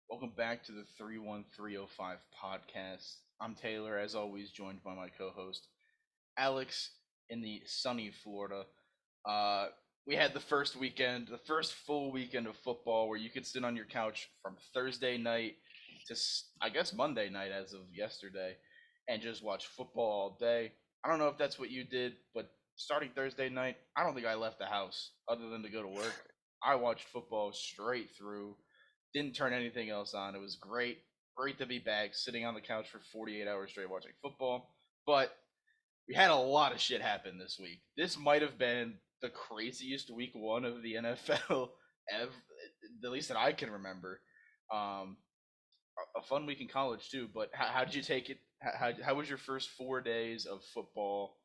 Welcome back to the 31305 podcast. I'm Taylor, as always, joined by my co host, Alex, in the sunny Florida. Uh, we had the first full weekend of football where you could sit on your couch from Thursday night to, I guess, Monday night as of yesterday and just watch football all day. I don't know if that's what you did, but starting Thursday night, I don't think I left the house other than to go to work. I watched football straight through, didn't turn anything else on. It was great. Great to be back, sitting on the couch for 48 hours straight watching football. But we had a lot of shit happen this week. This might have been the craziest week one of the NFL ever, at least that I can remember. Um, a fun week in college too. But how did you take it? How was your first 4 days of football?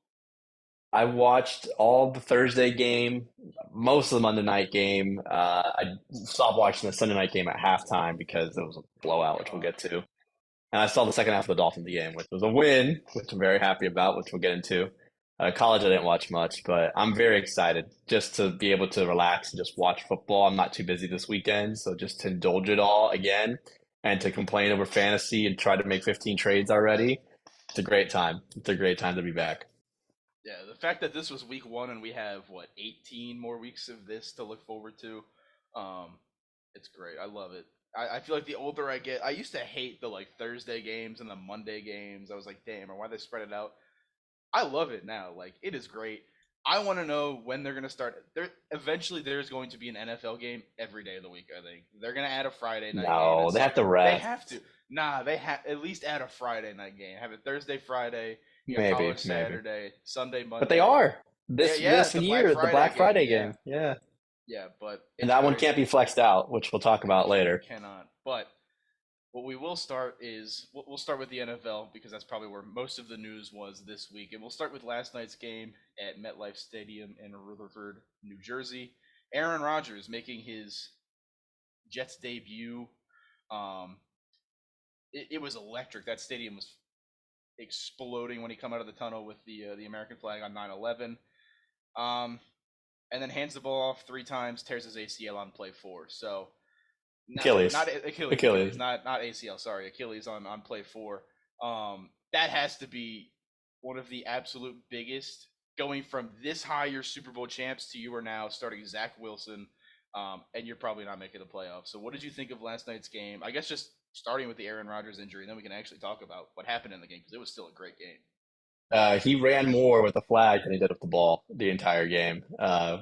I watched all the Thursday game, most of the Monday night game. I stopped watching the Sunday night game at halftime because it was a blowout, which we'll Uh, get to. And I saw the second half of the Dolphins game, which was a win, which I'm very happy about, which we'll get into. College, I didn't watch much, but I'm very excited just to be able to relax and just watch football. I'm not too busy this weekend, so just to indulge it all again and to complain over fantasy and try to make 15 trades already. It's a great time. It's a great time to be back. yeah, the fact that this was week one and we have 18 more weeks of this to look forward to, um, it's great. I love it. I feel like the older I get, I used to hate the Thursday games and the Monday games. I was like, damn, or why they spread it out. I love it now. Like it is great. I want to know when they're gonna start. There eventually there's going to be an NFL game every day of the week. I think they're gonna add a Friday night game No, at they some. have to They rest. have to. Nah, they have at least add a Friday night game. Have it Thursday, Friday. You got Maybe, college maybe. Saturday, Sunday, But they Monday. are Yeah, yeah, this the Black year, the Friday Black game. Friday Yeah, game. Yeah. yeah, but And it's that one great. can't be flexed out, which we'll talk It about later. cannot. But what we will start is we'll start with the NFL because that's probably where most of the news was this week, and we'll start with last night's game at MetLife Stadium in Rutherford, New Jersey. Aaron Rodgers making his Jets debut. Um, it was electric. That stadium was exploding when he come out of the tunnel with the American flag on 9/11. Um, and then hands the ball off three times, tears his ACL on play four. So not Achilles. Achilles, Achilles. not ACL. Sorry, Achilles on play four. That has to be one of the absolute biggest. Going from this high, you're Super Bowl champs, to you are now starting Zach Wilson, and you're probably not making the playoffs. So, what did you think of last night's game? I guess just starting with the Aaron Rodgers injury, and then we can actually talk about what happened in the game because it was still a great game. He ran more with the flag than he did with the ball the entire game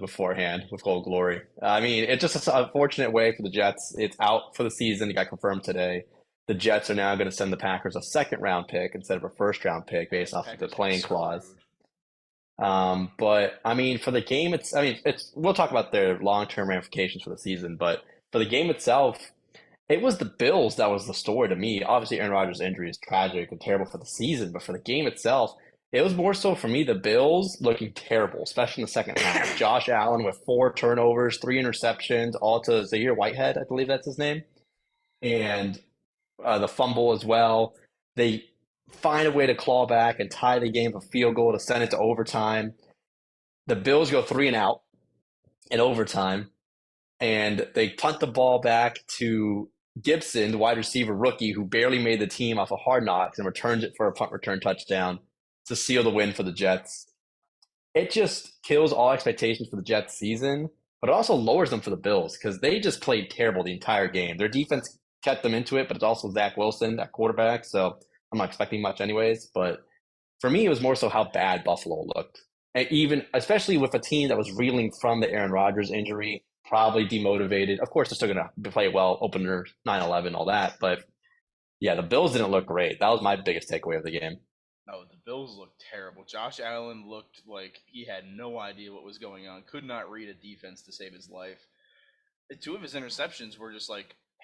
beforehand with Old Glory. I mean, it's just an unfortunate way for the Jets. It's out for the season. It got confirmed today. The Jets are now going to send the Packers a second round pick instead of a first round pick Yeah, based the off of the Packers got playing clause. screwed. But I mean, for the game, it's we'll talk about their long term ramifications for the season. But for the game itself, it was the Bills that was the story to me. Obviously, Aaron Rodgers' injury is tragic and terrible for the season, but for the game itself, it was more so for me the Bills looking terrible, especially in the second half. Josh Allen with four turnovers, three interceptions, all to Zaire Whitehead, I believe that's his name, and the fumble as well. They find a way to claw back and tie the game with a field goal to send it to overtime. The Bills go three and out in overtime, and they punt the ball back to Gibson, the wide receiver rookie, who barely made the team off of Hard Knocks and returns it for a punt return touchdown to seal the win for the Jets. It just kills all expectations for the Jets season, but it also lowers them for the Bills because they just played terrible the entire game. Their defense kept them into it, but it's also Zach Wilson, that quarterback. So I'm not expecting much anyways. But for me, it was more so how bad Buffalo looked. And even, especially with a team that was reeling from the Aaron Rodgers injury, probably demotivated. Of course, they're still going to play well, opener 9-11, all that. But yeah, the Bills didn't look great. That was my biggest takeaway of the game. No, the Bills looked terrible. Josh Allen looked like he had no idea what was going on. Could not read a defense to save his life. Two of his interceptions were just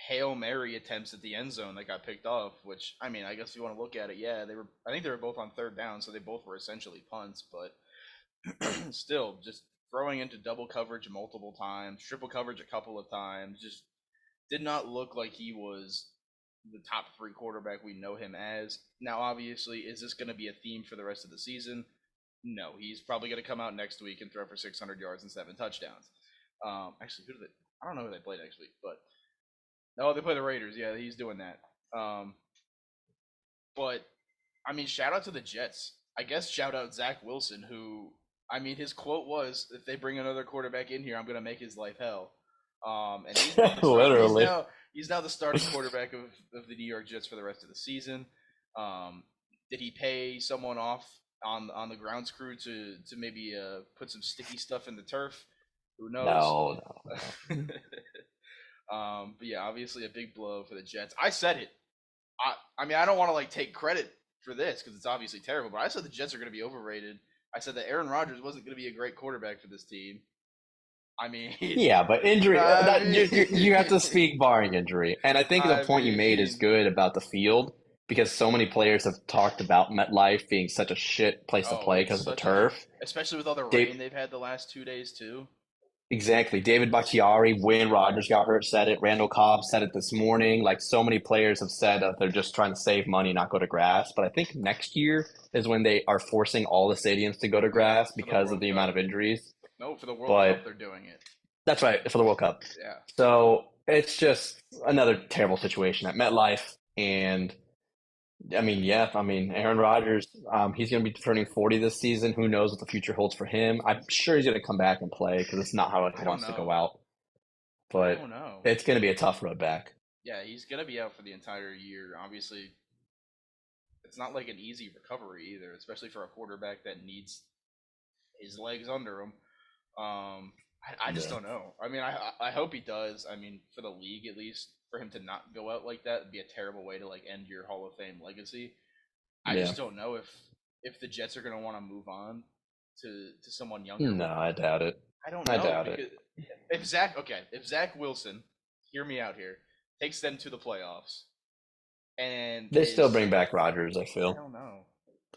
Hail Mary attempts at the end zone that got picked off, which I mean, I guess if you want to look at it, yeah, they were I think they were both on third down, so they both were essentially punts, but still just throwing into double coverage multiple times, triple coverage a couple of times, just did not look like he was the top three quarterback we know him as. Now, obviously, is this going to be a theme for the rest of the season? No, he's probably going to come out next week and throw for 600 yards and seven touchdowns. Actually, who do they? I don't know who they play next week, but No, they play the Raiders. Yeah, he's doing that. But I mean, shout out to the Jets. I guess shout out Zach Wilson, who I mean, his quote was, "If they bring another quarterback in here, I'm gonna make his life hell." And he's now the start. Literally. He's now the starting quarterback of the New York Jets for the rest of the season. Um, did he pay someone off on the grounds crew to maybe put some sticky stuff in the turf? Who knows? No, no, no. But yeah, obviously a big blow for the Jets. I said it. I mean, I don't want to like take credit for this because it's obviously terrible, but I said the Jets are going to be overrated. I said that Aaron Rodgers wasn't going to be a great quarterback for this team. I mean, Yeah, but injury, I that you have to mean, speak barring injury. And I think the I point you made is mean, good about the field because so many players have talked about MetLife being such a shit place to oh, play it's because of the such a, turf. especially with all the Dave, rain they've had the last 2 days too. exactly. David Bakhtiari, when Rodgers got hurt, said it. Randall Cobb said it this morning. Like so many players have said that they're just trying to save money, not go to grass. But I think next year is when they are forcing all the stadiums to go to No, grass for the because of World the amount Cup. of injuries. No, for the World Cup But they're doing it. that's right, for the World Cup. Yeah. So it's just another terrible situation at MetLife. And I mean, yeah, I mean, Aaron Rodgers, he's going to be turning 40 this season. Who knows what the future holds for him? I'm sure he's going to come back and play because it's not how he I don't wants to go know. out. I But don't know. it's going to be a tough road back. Yeah, he's gonna be out for the entire year. Obviously, it's not like an easy recovery either, especially for a quarterback that needs his legs under him. I just Yeah. don't know. I mean, I hope he does. I mean, for the league at least, for him to not go out like that would be a terrible way to like end your Hall of Fame legacy. I Yeah. just don't know if the Jets are gonna want to move on to someone younger. No, I doubt it. I don't I know doubt it. because if Zach Wilson, hear me out here, takes them to the playoffs and They still is bring back Rodgers, I I feel. don't know.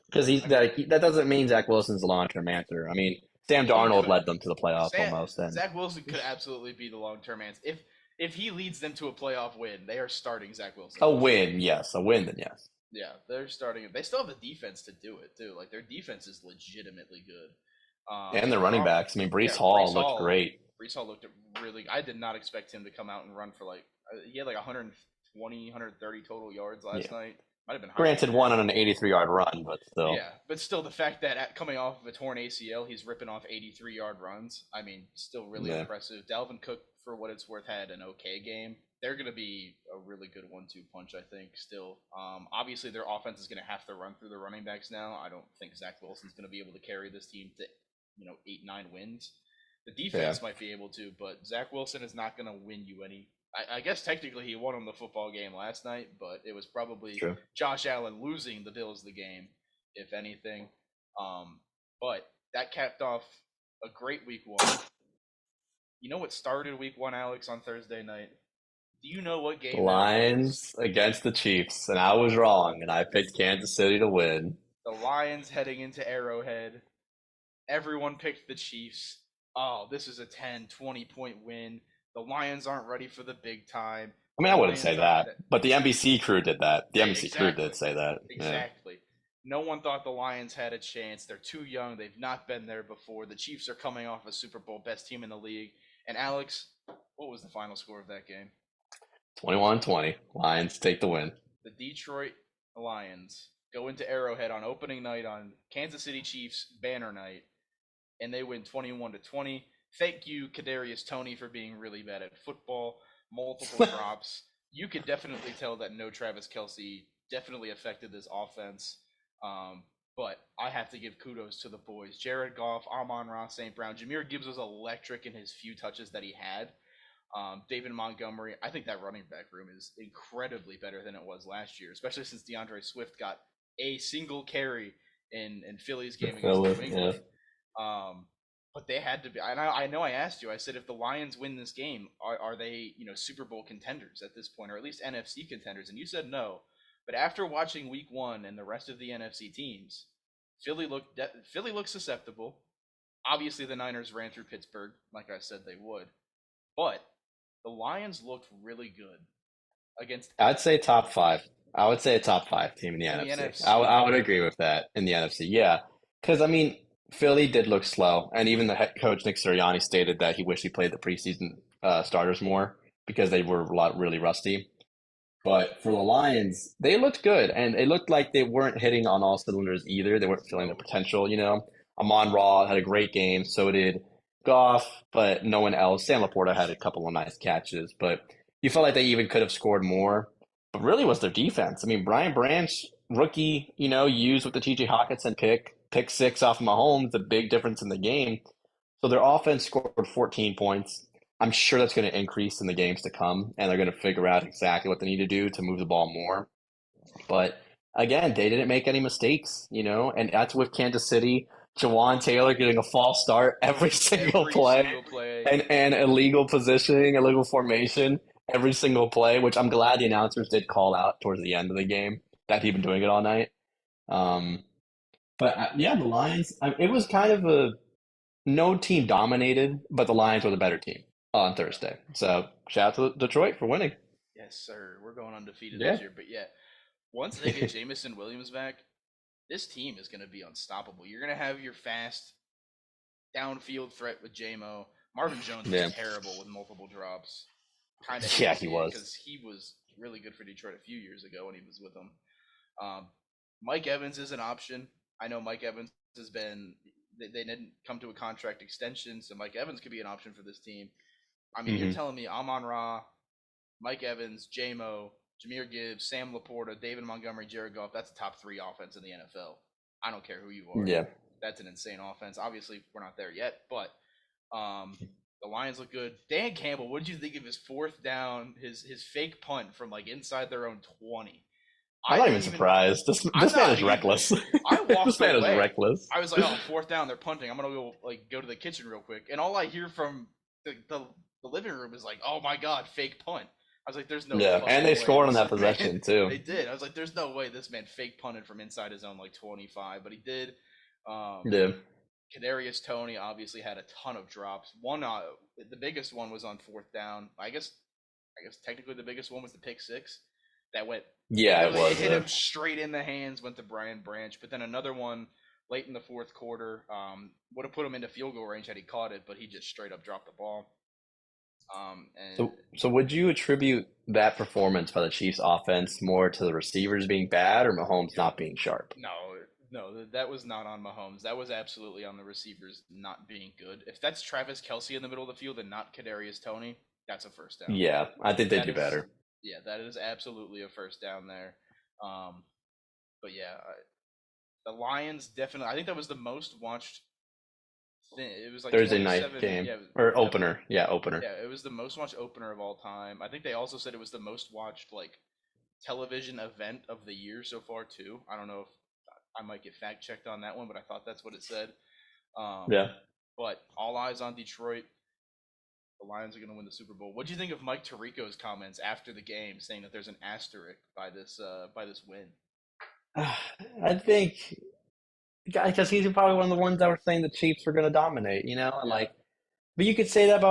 Because I mean, that doesn't mean Zach Wilson's the long-term answer. I mean, Sam he Darnold could. led them to the playoffs almost, and Zach Wilson could absolutely be the long term answer. If he leads them to a playoff win, they are starting Zach Wilson a for sure. win, yes, a win, then yes. Yeah, they're starting it. They still have the defense to do it too. Like their defense is legitimately good. And the Their running off, backs. I mean, Brees yeah, Hall looked great. Brees Hall looked really. I did not expect him to come out and run for like he had like 120, 130 total yards last Yeah. night. Might have been higher Granted, than that. one on an 83-yard run, but still. Yeah, but still, the fact that coming off of a torn ACL, he's ripping off 83-yard runs. I mean, still really Yeah. impressive. Dalvin Cook, for what it's worth, had an okay game. They're going to be a really good 1-2 punch, I think. Still, obviously, their offense is going to have to run through the running backs now. I don't think Zach Wilson's going to be able to carry this team to 8-9 wins. The Yeah. defense might be able to, but Zach Wilson is not going to win you any. I guess technically he won them the football game last night, but it was probably True. Josh Allen losing the Bills the game, if anything. But that capped off a great week one. You know what started week one, Alex, on Thursday night? Do you know what The game that was? Lions against the Chiefs, and I was wrong, and I picked Kansas City to win. The Lions heading into Arrowhead. Everyone picked the Chiefs. Oh, this is a 10, 20 point win. The Lions aren't ready for the big time. I mean, The I wouldn't say Lions aren't that, but the NBC crew did that. The NBC crew exactly. did say that. Yeah. Exactly. No one thought the Lions had a chance. They're too young. They've not been there before. The Chiefs are coming off a Super Bowl, best team in the league. And Alex, what was the final score of that game? 21-20. Lions take the win. The Detroit Lions go into Arrowhead on opening night on Kansas City Chiefs banner night, and they win 21-20. Thank you, Kadarius Toney, for being really bad at football. Multiple drops. You could definitely tell that no Travis Kelce definitely affected this offense. But I have to give kudos to the boys. Jared Goff, Amon-Ra St. Brown. Jahmyr Gibbs was electric in his few touches that he had. David Montgomery, I think that running back room is incredibly better than it was last year, especially since DeAndre Swift got a single carry in Philly's game against New England. Yeah. But they had to be. And I know I asked you. I said, if the Lions win this game, are they Super Bowl contenders at this point, or at least NFC contenders? And you said no. But after watching Week 1 and the rest of the NFC teams, Philly looked susceptible. Obviously, the Niners ran through Pittsburgh, like I said they would. But the Lions looked really good against. I'd say top five. I would say a top five team in the NFC. NFC. I would agree with that in the NFC. Yeah, because I mean, Philly did look slow, and even the head coach Nick Sirianni stated that he wished he played the preseason starters more because they were really rusty. But for the Lions, they looked good, and it looked like they weren't hitting on all cylinders either. They weren't feeling the No. potential. Amon-Ra had a great game, so did Goff, but no one else. Sam Laporta had a couple of nice catches, but you felt like they even could have scored more. But really, was their defense. I mean, Brian Branch, rookie, used with the T.J. Hawkinson pick six off of Mahomes, the big difference in the game. So their offense scored 14 points. I'm sure that's going to increase in the games to come, and they're going to figure out exactly what they need to do to move the ball more. But again, they didn't make any mistakes, and that's with Kansas City. Jawan Taylor getting a false start every single Every play, single play. and illegal positioning, illegal formation every single play, which I'm glad the announcers did call out towards the end of the game that he'd been doing it all night. Um, but yeah, the Lions, it was kind of no team dominated, but the Lions were the better team on Thursday. So shout out to Detroit for winning. Yes, sir. We're going undefeated Yeah. this year. But yeah, once they get Jamison Williams back, this team is going to be unstoppable. You're going to have your fast downfield threat with JMO. Marvin Jones was Yeah. terrible with multiple drops. Kind of Yeah, he was. because he was really good for Detroit a few years ago when he was with them. Mike Evans is an option. I know Mike Evans has been. They didn't come to a contract extension, so Mike Evans could be an option for this team. I mean, you're telling me Amon-Ra, Mike Evans, JMO, Jahmyr Gibbs, Sam Laporta, David Montgomery, Jared Goff. That's a top 3 offense in the NFL. I don't care who you are. Yeah. That's an insane offense. Obviously, we're not there yet, but the Lions look good. Dan Campbell, what did you think of his fourth down, his fake punt from like inside their own 20? I'm not even surprised. This man is reckless. I walked This man away. is reckless. I was like, oh, fourth down, they're punting. I'm gonna go to the kitchen real quick, and all I hear from the living room is like, oh my god, fake punt. I was like, there's no Yeah, and they way scored on this that possession man- too. They did. I was like, there's no way this man fake punted from inside his own like 25, but he did. Yeah. Kadarius Toney obviously had a ton of drops. One, the biggest one was on fourth down. I guess technically the biggest one was the pick six that went. Yeah, it was. It hit him straight in the hands, went to Brian Branch. But then another one late in the fourth quarter would have put him into field goal range had he caught it, but he just straight up dropped the ball. So would you attribute that performance by the Chiefs offense more to the receivers being bad or Mahomes not being sharp? No, that was not on Mahomes. That was absolutely on the receivers not being good. If that's Travis Kelce in the middle of the field and not Kadarius Toney, that's a first down. Yeah, I think they'd do better. Yeah, that is absolutely a first down there. But yeah, the Lions definitely. I think that was the most watched thing. It was like Thursday night game or opener. Yeah, opener. Yeah, it was the most watched opener of all time. I think they also said it was the most watched like television event of the year so far too. I don't know if I might get fact checked on that one, but I thought that's what it said. Yeah. But all eyes on Detroit. The Lions are going to win the Super Bowl. What do you think of Mike Tirico's comments after the game, saying that there's an asterisk by this win? I think because he's probably one of the ones that were saying the Chiefs were going to dominate, and like. But you could say that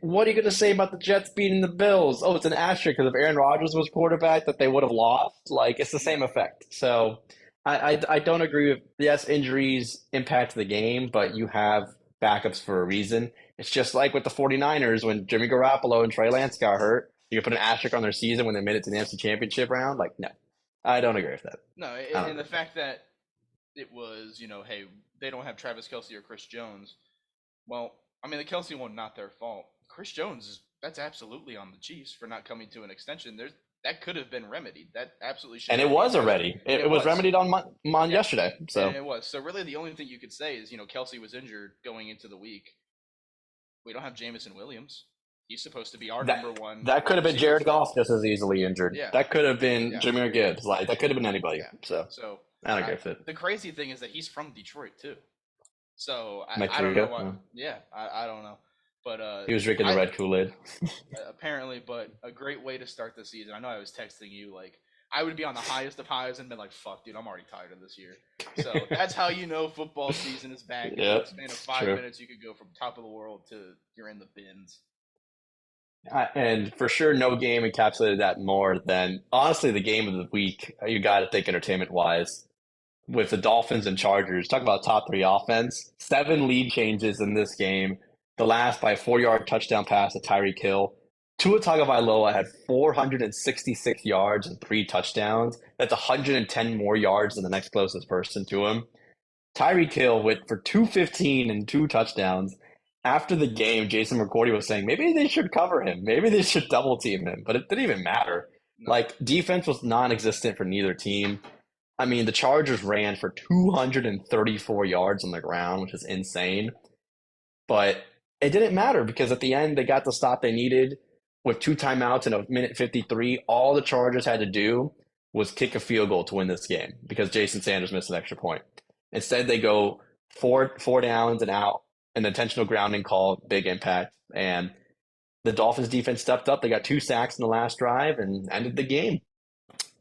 what are you going to say about the Jets beating the Bills? Oh, it's an asterisk because if Aaron Rodgers was quarterback, that they would have lost. Like it's the same effect. So I don't agree with yes, injuries impact the game, but you have backups for a reason. It's just like with the 49ers when Jimmy Garoppolo and Trey Lance got hurt. You could put an asterisk on their season when they made it to the NFC Championship round. Like no, I don't agree with that. No, and the fact that it was hey, they don't have Travis Kelce or Chris Jones. Well. I mean, the Kelce one, not their fault. Chris Jones, that's absolutely on the Chiefs for not coming to an extension. That could have been remedied. That absolutely should. And it was already. It was remedied on yesterday. So and it was. So really, the only thing you could say is, Kelce was injured going into the week. We don't have Jamison Williams. He's supposed to be our number one. That could have been Jared Goff just as easily injured. Yeah. That could have been Jahmyr Gibbs. Like that could have been anybody. Yeah. So I don't agree with it. The crazy thing is that he's from Detroit too. So I don't know why. Yeah, I don't know, but he was drinking the red Kool-Aid. Apparently, but a great way to start the season. I know I was texting you like I would be on the highest of highs and been like, "Fuck, dude, I'm already tired of this year." So that's how you know football season is back. Yeah, in the span of 5 minutes, you could go from top of the world to you're in the bins. And for sure, no game encapsulated that more than honestly the game of the week. You got to think entertainment-wise. With the Dolphins and Chargers, talk about top 3 offense. 7 lead changes in this game. The last by a 4-yard touchdown pass to Tyreek Hill. Tua Tagovailoa had 466 yards and 3 touchdowns. That's 110 more yards than the next closest person to him. Tyreek Hill went for 215 and 2 touchdowns. After the game, Jason McCourty was saying maybe they should cover him. Maybe they should double team him. But it didn't even matter. No, Like, defense was non existent for neither team. I mean, the Chargers ran for 234 yards on the ground, which is insane. But it didn't matter because at the end, they got the stop they needed with 2 timeouts in a minute 53. All the Chargers had to do was kick a field goal to win this game because Jason Sanders missed an extra point. Instead, they go four downs and out, an intentional grounding call, big impact. And the Dolphins defense stepped up. They got 2 sacks in the last drive and ended the game.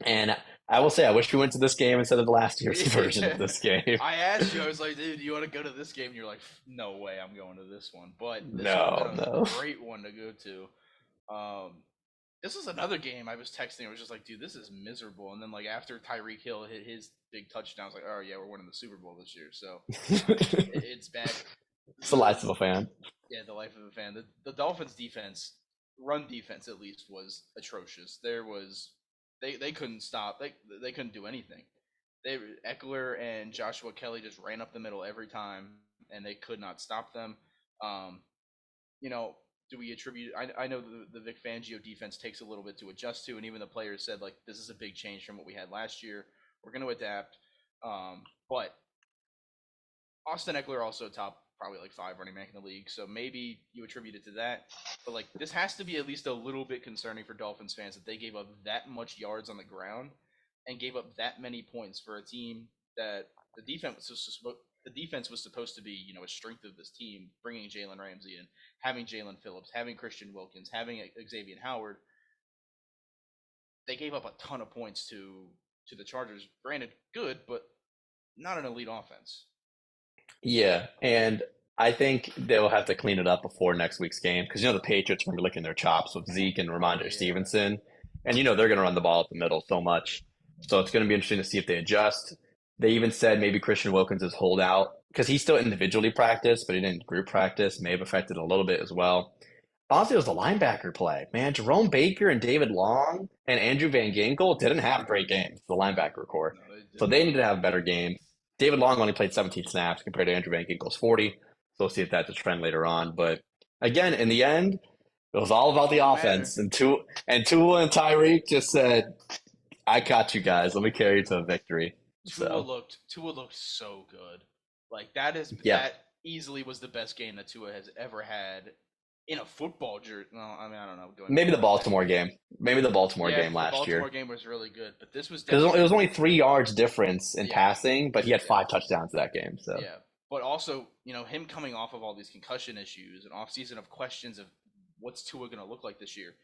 And I will say, I wish we went to this game instead of the last year's version of this game. I asked you, I was like, dude, do you want to go to this game? And you're like, no way, I'm going to this one. But this would No, have been no. a great one to go to. This was another game I was texting. I was just like, dude, this is miserable. And then like after Tyreek Hill hit his big touchdown, I was like, oh yeah, we're winning the Super Bowl this year. So it's bad. It's the life of a fan. Yeah, the life of a fan. The Dolphins defense, run defense at least, was atrocious. They couldn't stop. They couldn't do anything. Eckler and Joshua Kelly just ran up the middle every time, and they could not stop them. Um, you know, do we attribute? I know the Vic Fangio defense takes a little bit to adjust to, and even the players said like this is a big change from what we had last year. We're going to adapt. But Austin Eckler also top probably like 5 running back in the league, so maybe you attribute it to that. But like this has to be at least a little bit concerning for Dolphins fans that they gave up that much yards on the ground and gave up that many points for a team that the defense was supposed to be, a strength of this team, bringing Jalen Ramsey in, having Jalen Phillips, having Christian Wilkins, having Xavier Howard. They gave up a ton of points to the Chargers. Granted, good, but not an elite offense. Yeah, and I think they'll have to clean it up before next week's game because the Patriots are going to be licking their chops with Zeke and Oh Ramondre yeah. Stevenson, and they're going to run the ball up the middle so much. So it's going to be interesting to see if they adjust. They even said maybe Christian Wilkins is holdout because he still individually practiced, but he didn't group practice. May have affected a little bit as well. Honestly, it was the linebacker play. Man, Jerome Baker and David Long and Andrew Van Ginkel didn't have great games, the linebacker core. No, they So did they need not. to have better games. David Long only played 17 snaps compared to Andrew Van Ginkel's 40. So we'll see if that's a trend later on. But again, in the end, it was all about the All that matter. offense. And Tua and Tyreek just said, I got you guys. Let me carry you to a victory. So, Tua looked so good. Like yeah. that easily was the best game that Tua has ever had in a football jersey. No, I mean I don't know. Going Maybe back the to last Baltimore year. game. Maybe the Baltimore Yeah, game the last Baltimore year. game was really good, but this was Because it definitely was only 3 yards difference in yeah, passing, but he had yeah, 5 touchdowns that game. So, yeah. But also, him coming off of all these concussion issues and off season of questions of what's Tua going to look like this year,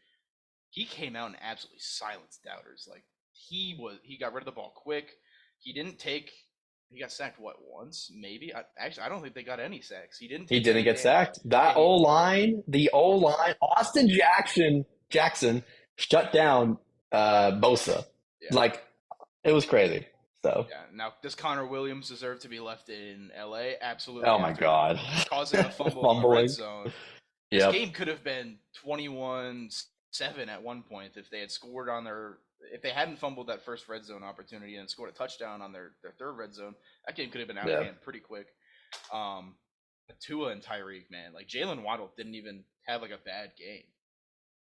he came out and absolutely silenced doubters. Like he got rid of the ball quick. He didn't take. He got sacked what once maybe. I don't think they got any sacks. He didn't he take didn't any get damage. sacked. Yeah, That O line, the O line, Austin Jackson shut down Bosa. yeah, Like it was crazy. So, yeah. Now does Connor Williams deserve to be left in L.A.? Absolutely. oh my After God, causing a fumble in the red fumbling. zone, this Yep. game could have been 21-7 at one point if they had scored on if they hadn't fumbled that first red zone opportunity and scored a touchdown on their third red zone. That game could have been out of Yeah. hand pretty quick. But Tua and Tyreek, man, like Jalen Waddle didn't even have like a bad game.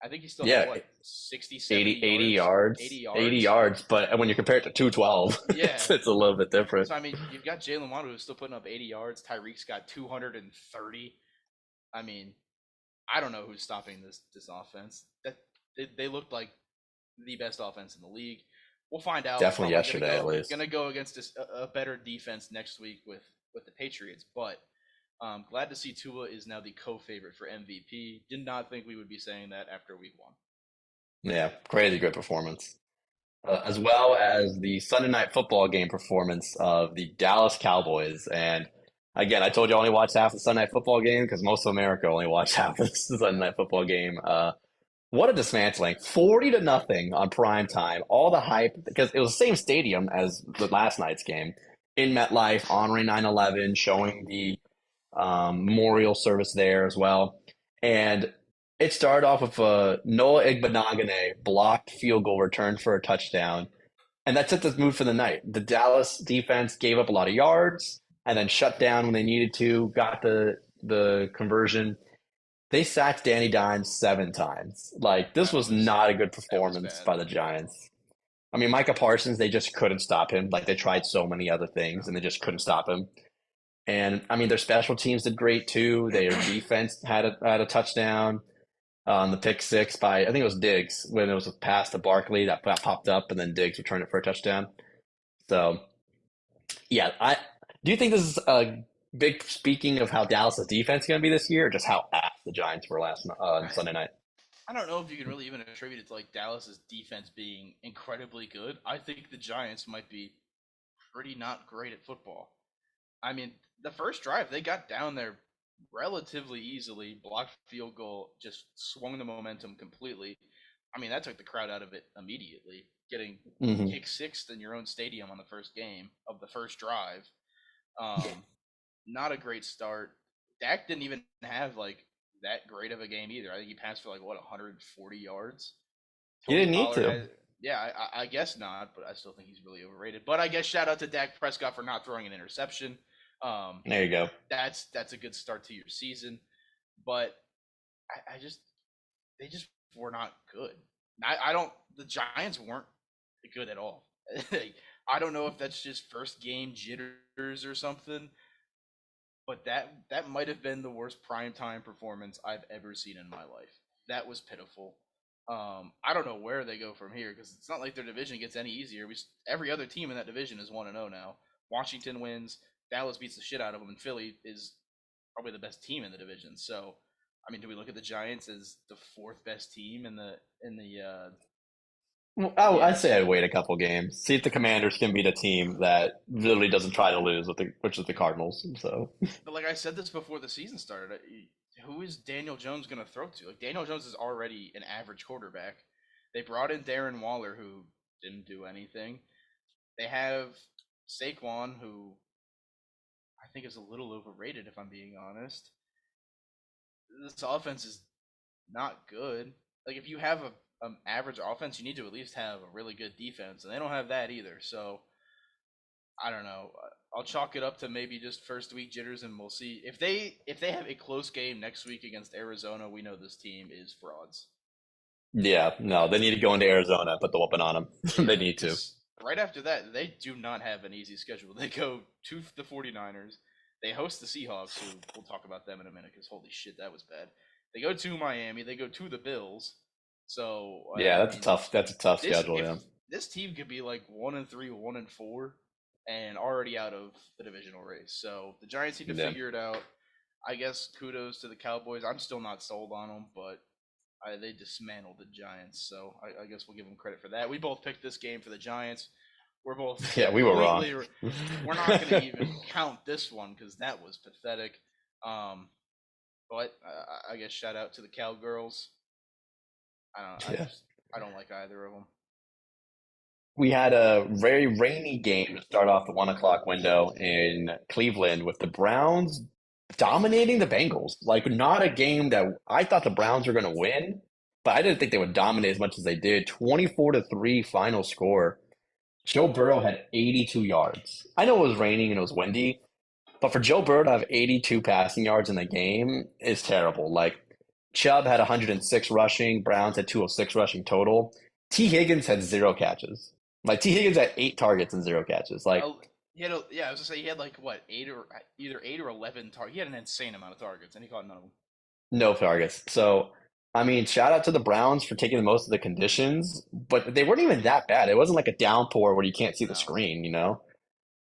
I think he still had Yeah. what 60, 70 80 yards, yards. 80 80 yards. yards. But when you compare it to 212, Yeah. it's a little bit different. So I mean, you've got Jalen Waddle who's still putting up 80 yards. Tyreek's got 230. I mean, I don't know who's stopping this offense. That they looked like the best offense in the league. We'll find out. Definitely Probably yesterday, at least. gonna go against a better defense next week with the Patriots. But glad to see Tua is now the co-favorite for MVP. Did not think we would be saying that after week 1. Yeah, crazy good performance. As well as the Sunday night football game performance of the Dallas Cowboys. And again, I told you I only watched half the Sunday night football game because most of America only watched half the Sunday night football game. What a dismantling. 40 to nothing on prime time. All the hype, because it was the same stadium as the last night's game in MetLife, honoring 9/11, showing the memorial service there as well. And It started off with a Noah Igbenogany blocked field goal return for a touchdown, and that set the mood for the night. The Dallas defense gave up a lot of yards and then shut down when they needed to, got the conversion. They sacked Danny Dimes 7 times. Like, this That was was not a good that was performance bad. by the Giants. I mean, Micah Parsons, they just couldn't stop him. Like, they tried so many other things and they just couldn't stop him. And I mean, their special teams did great too. Their defense had a touchdown on the pick six by, I think it was Diggs, when it was a pass to Barkley that popped up, and then Diggs returned it for a touchdown. So yeah, I do you think this is a big speaking of how Dallas' defense is going to be this year, or just how ass the Giants were last I, Sunday night? I don't know if you can really even attribute it to like Dallas's defense being incredibly good. I think the Giants might be pretty not great at football. I mean, the first drive they got down there relatively easily, blocked field goal, just swung the momentum completely. I mean, that took the crowd out of it immediately. Getting Hmm. kick sixth in your own stadium on the first game of the first drive. Um, Not a great start. Dak didn't even have like that great of a game either. I think he passed for like what 140 yards. He Tony didn't need Pollard to. had, yeah, I guess not, but I still think he's really overrated. But I guess shout out to Dak Prescott for not throwing an interception. Um, There you go. that's a good start to your season. But I just they just were not good. I don't. The Giants weren't good at all. I don't know if that's just first game jitters or something, but that might have been the worst primetime performance I've ever seen in my life. That was pitiful. I don't know where they go from here because it's not like their division gets any easier. Every other team in that division is 1-0 now. Washington wins, Dallas beats the shit out of them, and Philly is probably the best team in the division. So, I mean, do we look at the Giants as the fourth best team in Well, the I'd say I'd NFC? wait a couple games, see if the Commanders can beat a team that literally doesn't try to lose, which is the Cardinals. So But like I said this before the season started, who is Daniel Jones going to throw to? Like Daniel Jones is already an average quarterback. They brought in Darren Waller, who didn't do anything. They have Saquon, who I think is a little overrated, if I'm being honest. This offense is not good. Like if you have a average offense, you need to at least have a really good defense, and they don't have that either. So I don't know. I'll chalk it up to maybe just first week jitters, and we'll see if they have a close game next week against Arizona. We know this team is frauds. yeah, no, they need to go into Arizona and put the whooping on them. They Yeah, need to. because right after that, they do not have an easy schedule. They go to the 49ers. They host the Seahawks, who we'll talk about them in a minute because holy shit, that was bad. They go to Miami. They go to the Bills. So Yeah, I mean, that's a tough this schedule. if Yeah, this team could be like 1-3, 1-4, and already out of the divisional race. So the Giants need to yeah, figure it out. I guess kudos to the Cowboys. I'm still not sold on them, but they dismantled the Giants. So I guess we'll give them credit for that. We both picked this game for the Giants. We're both yeah. We were wrong. completely. We're not going to even count this one because that was pathetic. Um, but I guess shout out to the Cowgirls. I don't. Yeah. I don't like either of them. We had a very rainy game to start off the 1 o'clock window in Cleveland with the Browns dominating the Bengals. Like, not a game that I thought the Browns were going to win, but I didn't think they would dominate as much as they did. 24-3 final score. Joe Burrow had 82 yards. I know it was raining and it was windy, but for Joe Burrow to have 82 passing yards in the game is terrible. Like, Chubb had 106 rushing, Browns had 206 rushing total. T. Higgins had 0 catches. Like, T. Higgins had 8 targets and 0 catches. Like, Yeah, I was gonna say he had like what 8 or 11 targets. He had an insane amount of targets, and he caught none of them. no targets. So, I mean, shout out to the Browns for taking the most of the conditions, but they weren't even that bad. It wasn't like a downpour where you can't see the No, screen, you know?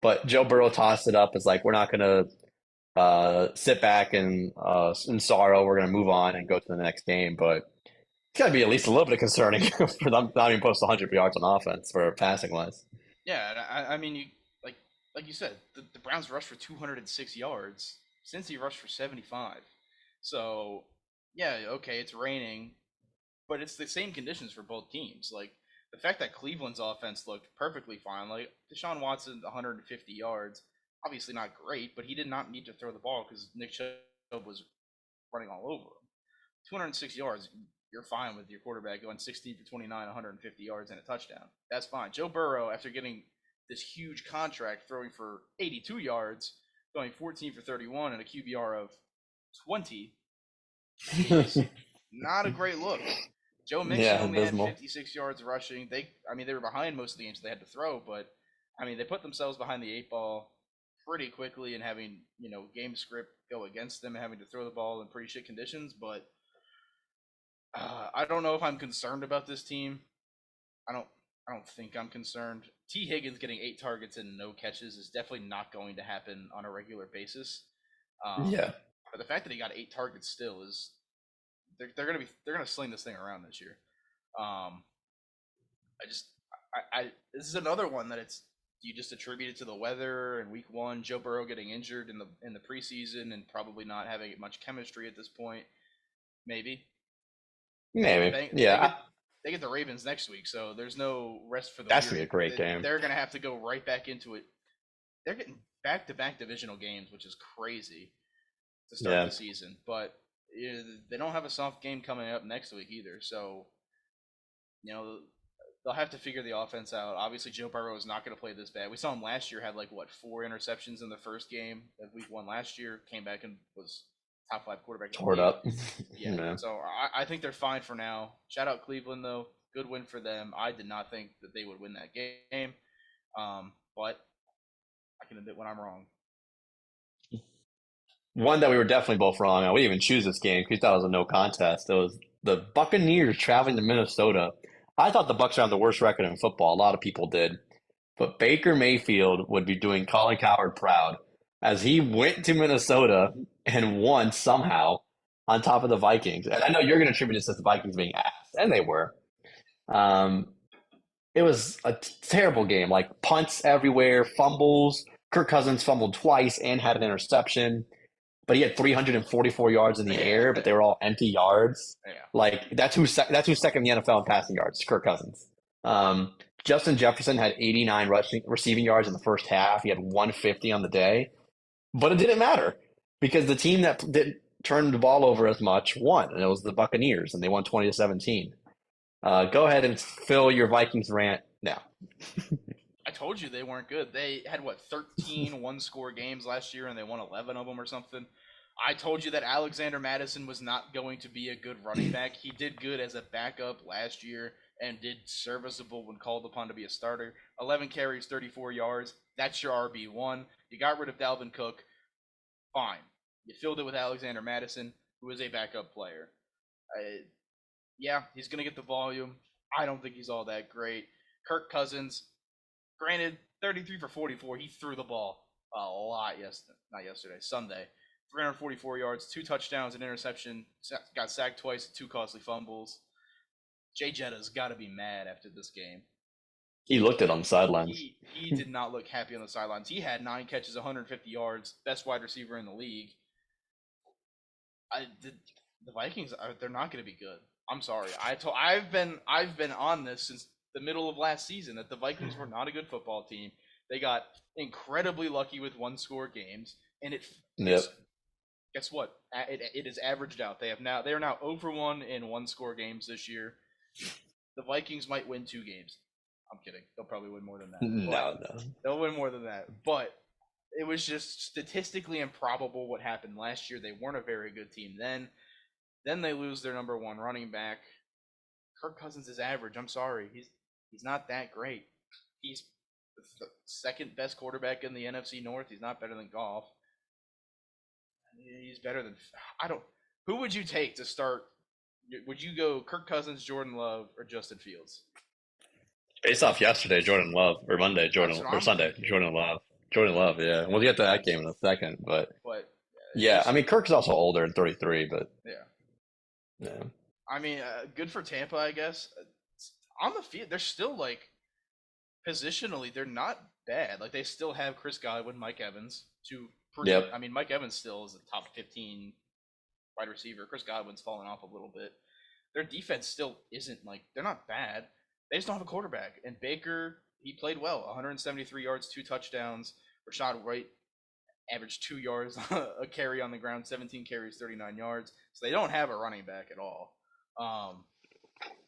But Joe Burrow tossed it up as like, we're not going to sit back and in sorrow. We're going to move on and go to the next game. But it's got to be at least a little bit concerning for them not even post 100 yards on offense for passing wise. yeah, and I mean you like like you said, the Browns rushed for 206 yards. Since he rushed for 75. So yeah, okay, it's raining, but it's the same conditions for both teams. Like the fact that Cleveland's offense looked perfectly fine. Like Deshaun Watson, 150 yards, obviously not great, but he did not need to throw the ball because Nick Chubb was running all over him. 206 yards, you're fine with your quarterback going 16 for 29, 150 yards and a touchdown. That's fine. Joe Burrow, after getting this huge contract, throwing for 82 yards, going 14 for 31 and a QBR of 20, is not a great look. Joe Mixon Yeah, only had abysmal. 56 yards rushing. They were behind most of the games, so they had to throw, but they put themselves behind the eight ball pretty quickly and having game script go against them and having to throw the ball in pretty shit conditions. But I don't know if I'm concerned about this team. I don't. I don't think I'm concerned. T. Higgins getting 8 targets and no catches is definitely not going to happen on a regular basis. Um, Yeah. but the fact that he got 8 targets still is they're gonna sling this thing around this year. Um, I just I this is another one that it's you just attribute it to the weather and week one, Joe Burrow getting injured in the preseason and probably not having much chemistry at this point. Maybe Maybe. they Yeah. they get the Ravens next week, so there's no rest for the That's gonna be a weary. great game. They're gonna have to go right back into it. They're getting back to back divisional games, which is crazy to start Yeah. the season. But they don't have a soft game coming up next week either, so you know they'll have to figure the offense out. Obviously, Joe Burrow is not going to play this bad. We saw him last year had like what 4 interceptions in the first game of week one last year. Came back and was top 5 quarterback in Tore the it league. up. Yeah, Yeah. so I think they're fine for now. Shout out Cleveland though, good win for them. I did not think that they would win that game, but I can admit when I'm wrong. One that we were definitely both wrong on. We didn't even choose this game because we thought it was a no contest. It was the Buccaneers traveling to Minnesota. I thought the Bucs had the worst record in football. A lot of people did. But Baker Mayfield would be doing Colin Cowherd proud as he went to Minnesota and won somehow on top of the Vikings. And I know you're going to attribute this to the Vikings being ass, and they were. Um, it was a terrible game. Like punts everywhere, fumbles. Kirk Cousins fumbled twice and had an interception, but he had 344 yards in the air, but they were all empty yards. Yeah, Like that's who's second in the NFL in passing yards, Kirk Cousins. Um, Justin Jefferson had 89 receiving yards in the first half. He had 150 on the day, but it didn't matter because the team that didn't turn the ball over as much won, and it was the Buccaneers, and they won 20-17. Go ahead and fill your Vikings rant now. I told you they weren't good. They had what 13 one-score games last year, and they won 11 of them or something. I told you that Alexander Madison was not going to be a good running back. He did good as a backup last year and did serviceable when called upon to be a starter. 11 carries, 34 yards. That's your RB1. You got rid of Dalvin Cook. Fine. You filled it with Alexander Madison, who is a backup player. Yeah, he's going to get the volume. I don't think he's all that great. Kirk Cousins, granted, 33 for 44. He threw the ball a lot Sunday. 344 yards, 2 touchdowns, an interception, got sacked twice, 2 costly fumbles. Jay Jetta's got to be mad after this game. He looked at on the sidelines. He did not look happy on the sidelines. He had 9 catches, 150 yards, best wide receiver in the league. The Vikings they're not going to be good. I'm sorry. I've been on this since the middle of last season that the Vikings were not a good football team. They got incredibly lucky with one-score games, and Yep. guess what? It is averaged out. They are now over 1 in one-score games this year. The Vikings might win 2 games. I'm kidding. They'll probably win more than that. No. They'll win more than that. But it was just statistically improbable what happened last year. They weren't a very good team then. Then they lose their number 1 running back. Kirk Cousins is average. I'm sorry. He's not that great. He's the second best quarterback in the NFC North. He's not better than Goff. He's better than Who would you take to start? Would you go Kirk Cousins, Jordan Love, or Justin Fields? Based off yesterday, Jordan Love, or Monday, Sunday, thinking. Jordan Love. Jordan Love, yeah. We'll get to that game in a second, but yeah, just, I mean, Kirk's also older and 33, but yeah. I mean, good for Tampa, I guess. On the field, they're still like positionally, they're not bad. Like they still have Chris Godwin, Mike Evans, Yep. I mean, Mike Evans still is a top 15 wide receiver. Chris Godwin's fallen off a little bit. Their defense still isn't like they're not bad. They just don't have a quarterback. And Baker, he played well. 173 yards, 2 touchdowns. Rashad White averaged 2 yards a carry on the ground, 17 carries, 39 yards. So they don't have a running back at all. Um,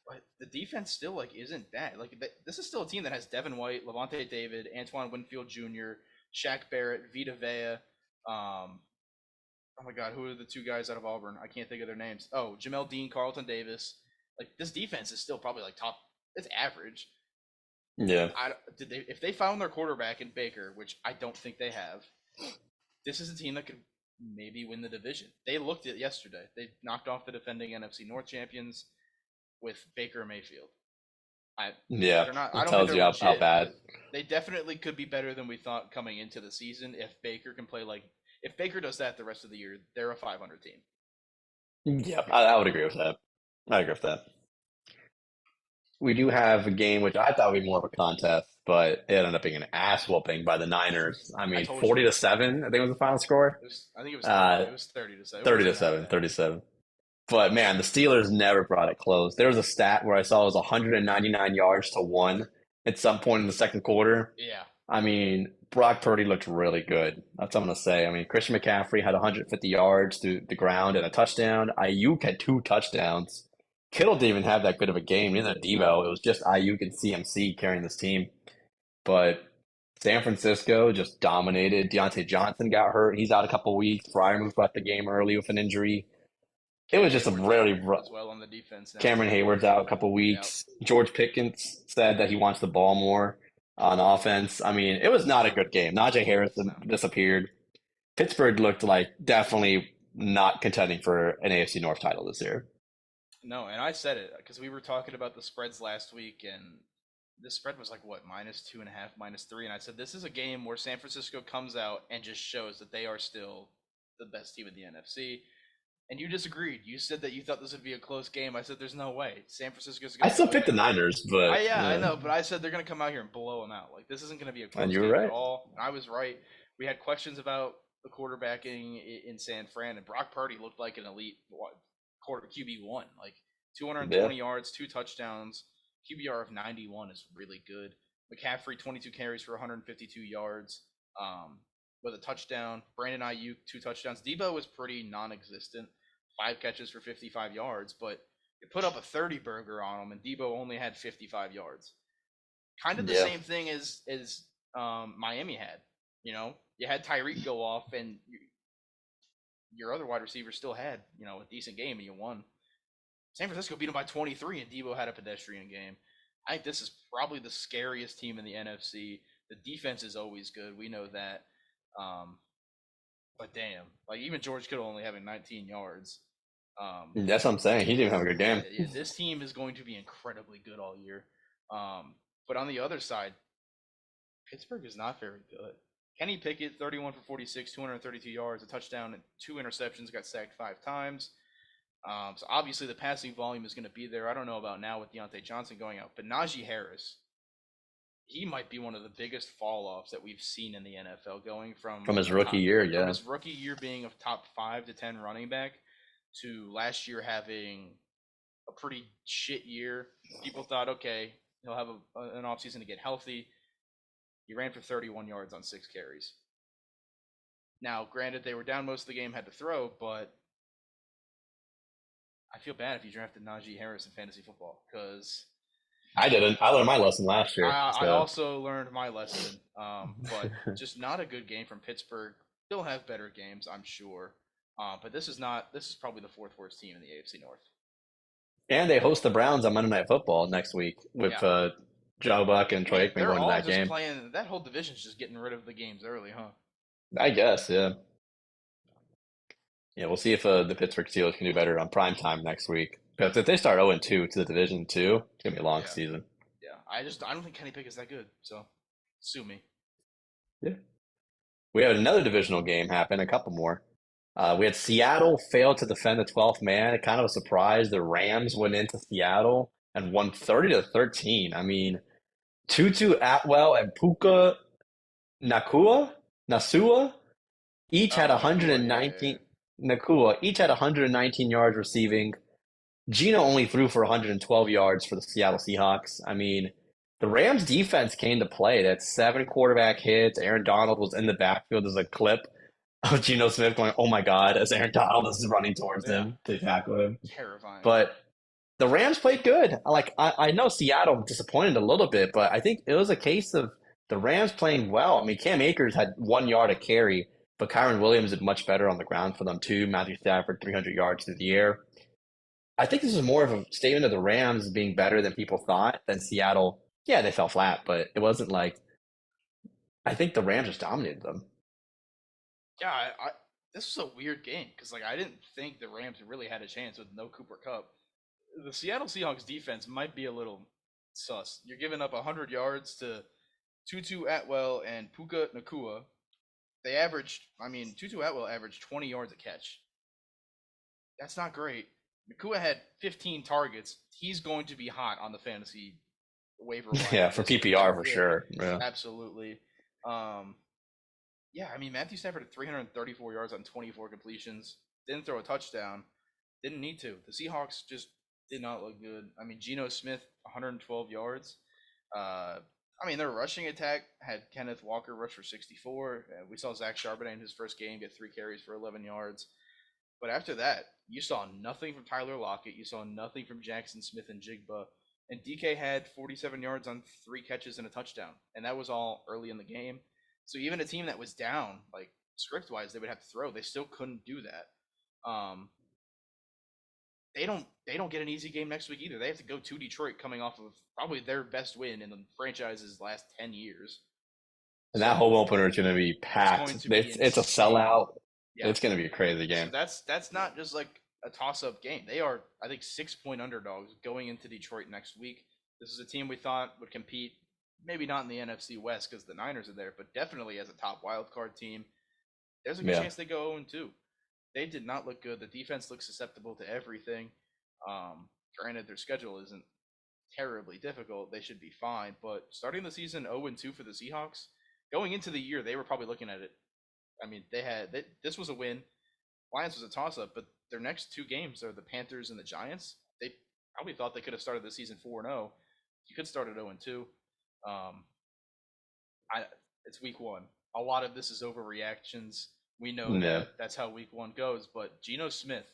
but the defense still like isn't bad. Like this is still a team that has Devin White, Levante David, Antoine Winfield Jr., Shaq Barrett, Vita Vea. Oh my God, who are the two guys out of Auburn? I can't think of their names. Oh, Jamel Dean, Carlton Davis. Like this defense is still probably like top. It's average. Yeah. Did they if they found their quarterback in Baker, which I don't think they have. This is a team that could maybe win the division. They looked at yesterday. They knocked off the defending NFC North champions with Baker Mayfield. Yeah. They're not. I It don't think tells they're you how legit, bad. but they definitely could be better than we thought coming into the season. If Baker can play like, if Baker does that the rest of the year, they're a 500 team. Yeah, I would agree with that. I agree with that. We do have a game which I thought would be more of a contest, but it ended up being an ass whooping by the Niners. I I mean, told you. 40-7, I think was the final score. I think it was 30. Uh, It was 30 to 7. It 30 to wasn't that 7, bad. 37. But man, the Steelers never brought it close. There was a stat where I saw it was 199 yards to one at some point in the second quarter. Yeah. I mean, Brock Purdy looked really good. That's what I'm going to say. I mean, Christian McCaffrey had 150 yards through the ground and a touchdown. Ayuk had two touchdowns. Kittle didn't even have that good of a game, neither did Devo. It was just Ayuk and CMC carrying this team. But San Francisco just dominated. Deontay Johnson got hurt. He's out a couple weeks. Freiermuth left the game early with an injury. It was Cameron just a Hayward's really out as well on the defense now. Cameron Hayward's out a couple Yeah. weeks. George Pickens said that he wants the ball more on offense. I mean, it was not a good game. Najee Harris No. disappeared. Pittsburgh looked like definitely not contending for an AFC North title this year. No, and I said it because we were talking about the spreads last week, and the spread was like what -2.5, -3, and I said this is a game where San Francisco comes out and just shows that they are still the best team in the NFC. And you disagreed. You said that you thought this would be a close game. I said there's no way San Francisco's I going to still go picked the there. Niners, but I know, but I said they're going to come out here and blow them out. Like this isn't going to be a and close you were game at right. all. And I was right. We had questions about the quarterbacking in San Fran, and Brock Purdy looked like an elite quarter QB1, like 220 Yeah. yards, two touchdowns, QBR of 91 is really good. McCaffrey 22 carries for 152 yards, with a touchdown. Brandon Ayuk 2 touchdowns. Debo was pretty non-existent, 5 catches for 55 yards, but you put up a 30 burger on him, and Debo only had 55 yards. Kind of the Yeah. same thing as Miami had. You know, you had Tyreek go off, and your other wide receiver still had a decent game, and you won. San Francisco beat them by 23, and Debo had a pedestrian game. I think this is probably the scariest team in the NFC. The defense is always good. We know that. But damn, like even George Kittle only having 19 yards. That's what I'm saying. He didn't have a good game. Yeah, this team is going to be incredibly good all year. But on the other side, Pittsburgh is not very good. Kenny Pickett, 31 for 46, 232 yards, a touchdown, and 2 interceptions, got sacked 5 times. So obviously the passing volume is going to be there. I don't know about now with Deontay Johnson going out, but Najee Harris, he might be one of the biggest fall-offs that we've seen in the NFL, going from From his rookie year, from yeah. his rookie year being a top 5 to 10 running back to last year having a pretty shit year. People thought, okay, he'll have an offseason to get healthy. He ran for 31 yards on 6 carries. Now, granted, they were down most of the game, had to throw, but I feel bad if you drafted Najee Harris in fantasy football because I didn't. I learned my lesson last year. I also learned my lesson. But just not a good game from Pittsburgh. They'll have better games, I'm sure. But this is probably the 4th worst team in the AFC North. And they host the Browns on Monday Night Football next week with Joe Buck and Troy Aikman They're going to all that just game. playing. That whole division's just getting rid of the games early, huh? I guess, yeah. Yeah, we'll see if the Pittsburgh Steelers can do better on prime time next week. Because if they start 0-2 to the division too, it's gonna be a long Yeah. season. Yeah, I don't think Kenny Pickett's that good. So, sue me. Yeah. We had another divisional game happen, a couple more. We had Seattle fail to defend the 12th man. Kind of a surprise. The Rams went into Seattle and won 30-13. I mean, Tutu Atwell and Puka Nasua each had Oh, Nakua, 119. Nakua each had 119 yards receiving. Gino only threw for 112 yards for the Seattle Seahawks. I mean, the Rams defense came to play. That's 7 quarterback hits. Aaron Donald was in the backfield as a clip. of Geno Smith going, "Oh my God," as Aaron Donald is running towards Yeah, him to tackle him. terrifying. But the Rams played good. I know Seattle disappointed a little bit, but I think it was a case of the Rams playing well. I mean, Cam Akers had 1 yard a carry, but Kyron Williams did much better on the ground for them too. Matthew Stafford 300 yards through the air. I think this is more of a statement of the Rams being better than people thought than Seattle. Yeah, they fell flat, but it wasn't like I think the Rams just dominated them. Yeah, this was a weird game because like I didn't think the Rams really had a chance with no Cooper Cup. The Seattle Seahawks defense might be a little sus. You're giving up 100 yards to Tutu Atwell and Puka Nakua. They averaged, I mean, Tutu Atwell averaged 20 yards a catch. That's not great. Nakua had 15 targets. He's going to be hot on the fantasy waiver Yeah, wire for this week. PPR for sure. Yeah. Absolutely. Um, yeah, I mean, Matthew Stafford had 334 yards on 24 completions. Didn't throw a touchdown. Didn't need to. The Seahawks just did not look good. I mean, Geno Smith, 112 yards. Uh, I mean, their rushing attack had Kenneth Walker rush for 64. We saw Zach Charbonnet in his first game get 3 carries for 11 yards. But after that, you saw nothing from Tyler Lockett. You saw nothing from Jackson Smith and Jigba. And DK had 47 yards on 3 catches and a touchdown. And that was all early in the game. So even a team that was down, like script wise, they would have to throw. They still couldn't do that. They don't get an easy game next week either. They have to go to Detroit coming off of probably their best win in the franchise's last 10 years. And that home opener is going to be packed. Going to be It's a insane. sellout. Yeah. It's going to be a crazy So game. that's not just like a toss-up game. They are, I think, 6-point underdogs going into Detroit next week. This is a team we thought would compete, maybe not in the NFC West because the Niners are there, but definitely as a top wild card team. There's a good Yeah. chance they go 0-2. They did not look good. The defense looks susceptible to everything. Granted, their schedule isn't terribly difficult. They should be fine. But starting the season 0-2 for the Seahawks, going into the year, they were probably looking at it. I mean, this was a win. Lions was a toss-up, but their next 2 games are the Panthers and the Giants. They probably thought they could have started the season 4-0. You could start at 0-2. Um, it's week 1. A lot of this is overreactions. We know Yeah. that's how week 1 goes. But Geno Smith,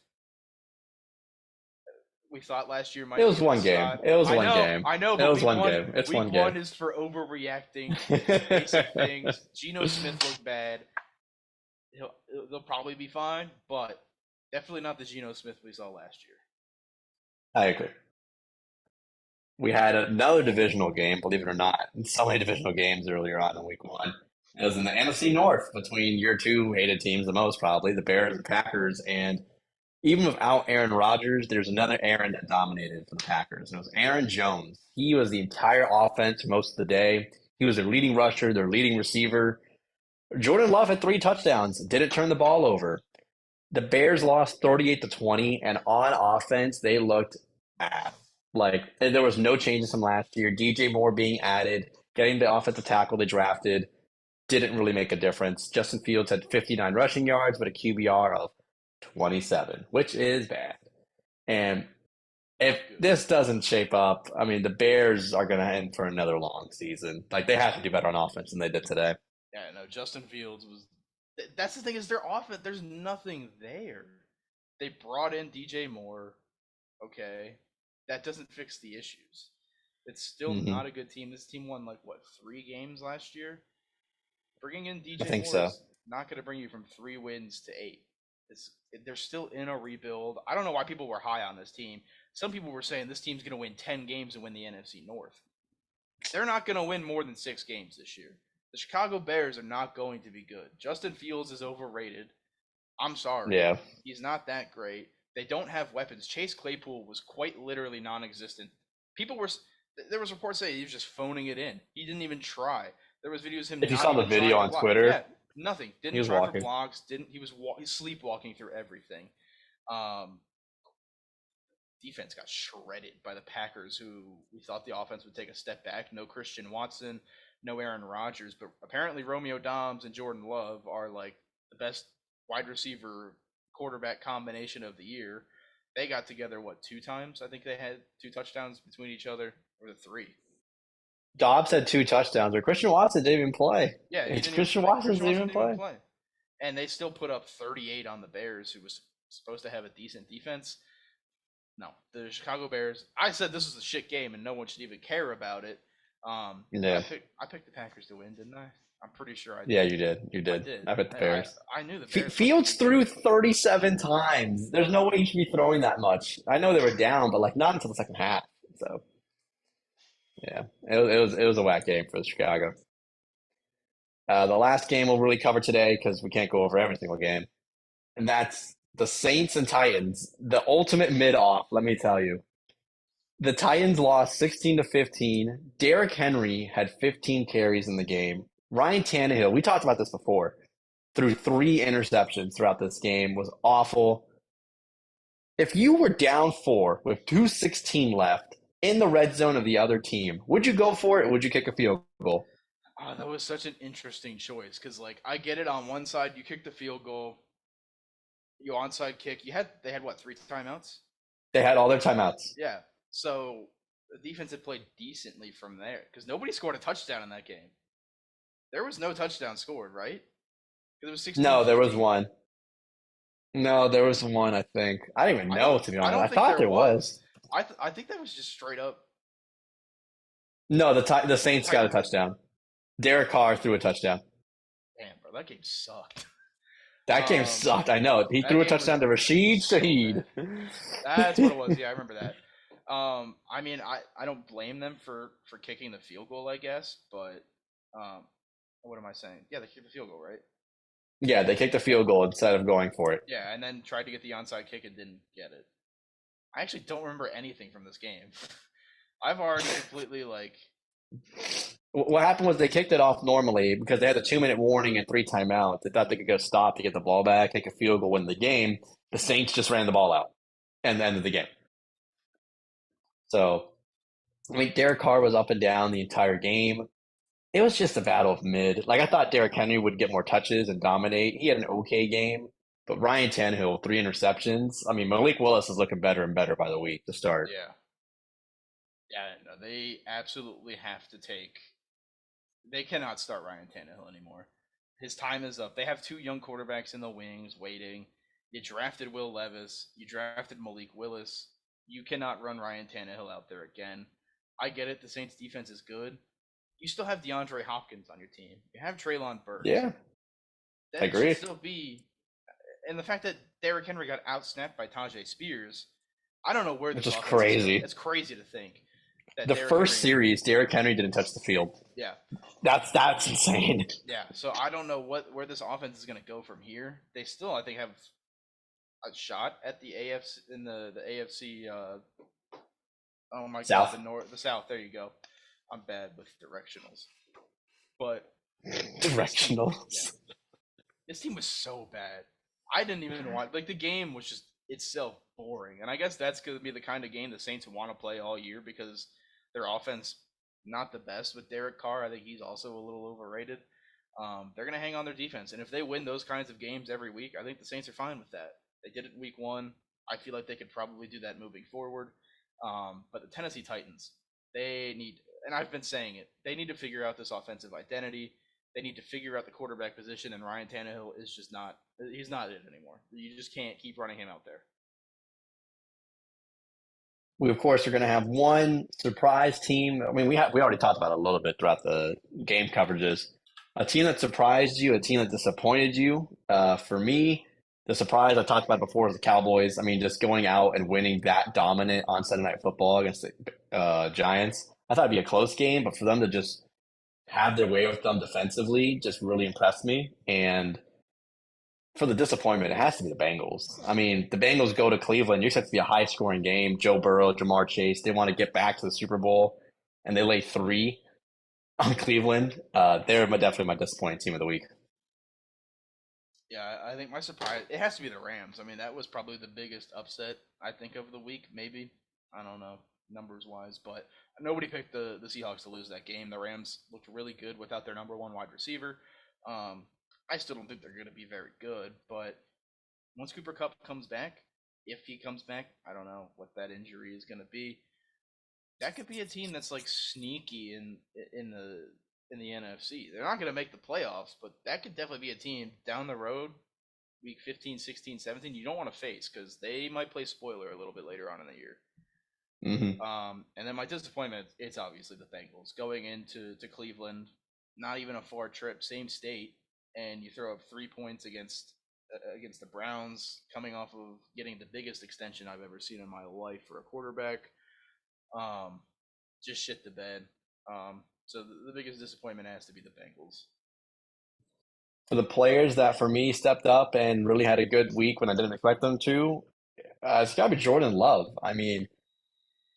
we thought last year might It was be one game. It was one game. I know, It but was one game. It's week one one game. is for overreacting to basic things. Geno Smith looked bad. They'll probably be fine, but definitely not the Geno Smith we saw last year. I agree. We had another divisional game, believe it or not. So many divisional games earlier on in week 1. It was in the NFC North between your 2 hated teams the most, probably, the Bears and Packers. And even without Aaron Rodgers, there's another Aaron that dominated for the Packers. And it was Aaron Jones. He was the entire offense for most of the day. He was their leading rusher, their leading receiver. Jordan Love had 3 touchdowns, didn't turn the ball over. The Bears lost 38-20, and on offense, they looked ass. Like, there was no changes from last year. DJ Moore being added, getting the offensive tackle they drafted didn't really make a difference. Justin Fields had 59 rushing yards, but a QBR of 27, which is bad. And if this doesn't shape up, I mean, the Bears are going to end for another long season. Like, they have to do better on offense than they did today. Yeah, no, Justin Fields was. That's the thing is their offense. There's nothing there. They brought in DJ Moore. Okay, that doesn't fix the issues. It's still Mm-hmm. not a good team. This team won like what 3 games last year. Bringing in I DJ think Moore so. is not going to bring you from 3 wins to 8. They're still in a rebuild. I don't know why people were high on this team. Some people were saying this team's going to win 10 games and win the NFC North. They're not going to win more than 6 games this year. The Chicago Bears are not going to be good. Justin Fields is overrated. I'm sorry. Yeah. He's not that great. They don't have weapons. Chase Claypool was quite literally non-existent. There was reports saying he was just phoning it in. He didn't even try. There was videos of him If you not saw the even video trying to on block. Twitter, Yeah, nothing. he Didn't was try for walking. blocks. He's sleepwalking through everything. Defense got shredded by the Packers, who we thought the offense would take a step back. No Christian Watson, no Aaron Rodgers, but apparently Romeo Doubs and Jordan Love are like the best wide receiver quarterback combination of the year. They got together 2 times? I think they had 2 touchdowns between each other, or the 3. Dobbs had 2 touchdowns, or Christian Watson didn't even play. Yeah, he didn't even Christian play. Watson Christian didn't Watson even didn't even play. play. and they still put up 38 on the Bears, who was supposed to have a decent defense. No, the Chicago Bears. I said this was a shit game, and no one should even care about it. I Yeah. picked the Packers to win, didn't I? I'm pretty sure I Yeah, did. you did. You I did. did. I bet the I Bears. I knew the Bears were Fields winning. threw 37 times. There's no way you should be throwing that much. I know they were down, but like not until the second half. So yeah, it was a whack game for Chicago. The last game we'll really cover today because we can't go over every single game, and that's the Saints and Titans, the ultimate mid-off. Let me tell you, the Titans lost 16-15. Derrick Henry had 15 carries in the game. Ryan Tannehill, we talked about this before, threw 3 interceptions throughout this game, was awful. If you were down 4 with 2:16 left in the red zone of the other team, would you go for it or would you kick a field goal? Oh, that was such an interesting choice because, like, I get it. On one side, you kick the field goal, you onside kick. They had what, 3 timeouts? They had all their timeouts. Yeah. So the defense had played decently from there because nobody scored a touchdown in that game. There was no touchdown scored, right? Because it was sixteen No, there was fifteen. one. No, there was one, I think. I don't even know, to be I honest. I don't think thought there there was. was. I think that was just straight up No, the Saints got a Titans. touchdown. Derek Carr threw a touchdown. Damn, bro, that game sucked. That game Um, sucked. I know. He that threw a game touchdown was to Rashid so Shaheed. bad. That's what it was. Yeah, I remember that. I mean, I don't blame them for kicking the field goal, I guess, but um, what am I saying? Yeah, they kicked the field goal, right? Yeah, they kicked a field goal instead of going for it. Yeah, and then tried to get the onside kick and didn't get it. I actually don't remember anything from this game. I've already completely like What happened was they kicked it off normally because they had a 2-minute warning and 3 timeouts. They thought they could go stop to get the ball back, take a field goal, win the game. The Saints just ran the ball out and the end of the game. So, I mean, Derek Carr was up and down the entire game. It was just a battle of mid. Like, I thought Derrick Henry would get more touches and dominate. He had an okay game, but Ryan Tannehill, 3 interceptions. I mean, Malik Willis is looking better and better by the week to start. yeah. Yeah, no, they absolutely have to take. They cannot start Ryan Tannehill anymore. His time is up. They have 2 young quarterbacks in the wings waiting. You drafted Will Levis. You drafted Malik Willis. You cannot run Ryan Tannehill out there again. I get it. The Saints' defense is good. You still have DeAndre Hopkins on your team. You have Traylon Burks. Yeah, I That should agree. still be. And the fact that Derrick Henry got outsnapped by Tajay Spears, I don't know where Which this is offense is going. crazy. It's crazy to think that The Derrick first Henry. series, Derrick Henry didn't touch the field. Yeah, That's insane. yeah. So I don't know where this offense is going to go from here. They still, I think, have a shot at the AFC in the AFC. Oh my God, South. the South. There you go. I'm bad with directionals, but this team, yeah, Directionals. this team was so bad. I didn't even want like the game was just itself boring, and I guess that's going to be the kind of game the Saints want to play all year because their offense not the best with Derek Carr. I think he's also a little overrated. They're going to hang on their defense, and if they win those kinds of games every week, I think the Saints are fine with that. They did it in Week 1. I feel like they could probably do that moving forward. But the Tennessee Titans, they need, and I've been saying it, they need to figure out this offensive identity. They need to figure out the quarterback position, and Ryan Tannehill is just not, he's not it anymore. You just can't keep running him out there. We of course are going to have one surprise team. I mean, we already talked about it a little bit throughout the game coverages. A team that surprised you, a team that disappointed you. For me, the surprise I talked about before is the Cowboys. I mean, just going out and winning that dominant on Sunday Night Football against the Giants. I thought it'd be a close game, but for them to just have their way with them defensively just really impressed me. And for the disappointment, it has to be the Bengals. I mean, the Bengals go to Cleveland. You expect it to be a high scoring game. Joe Burrow, Jamar Chase, they want to get back to the Super Bowl, and they lay 3 on Cleveland. They're definitely my disappointing team of the week. Yeah, I think my surprise, it has to be the Rams. I mean, that was probably the biggest upset, I think, of the week, maybe. I don't know, numbers wise, but nobody picked the Seahawks to lose that game. The Rams looked really good without their number one wide receiver. Um, I still don't think they're going to be very good, but once Cooper Cup comes back, if he comes back, I don't know what that injury is going to be. That could be a team that's like sneaky in in the NFC. They're not going to make the playoffs, but that could definitely be a team down the road, week 15, 16, 17, you don't want to face because they might play spoiler a little bit later on in the year. Hmm. And then my disappointment, it's obviously the Bengals going into Cleveland, not even a far trip, same state, and you throw up 3 points against the Browns, coming off of getting the biggest extension I've ever seen in my life for a quarterback. Um, just shit the bed. So the biggest disappointment has to be the Bengals. For the players that, for me, stepped up and really had a good week when I didn't expect them to, it's got to be Jordan Love. I mean,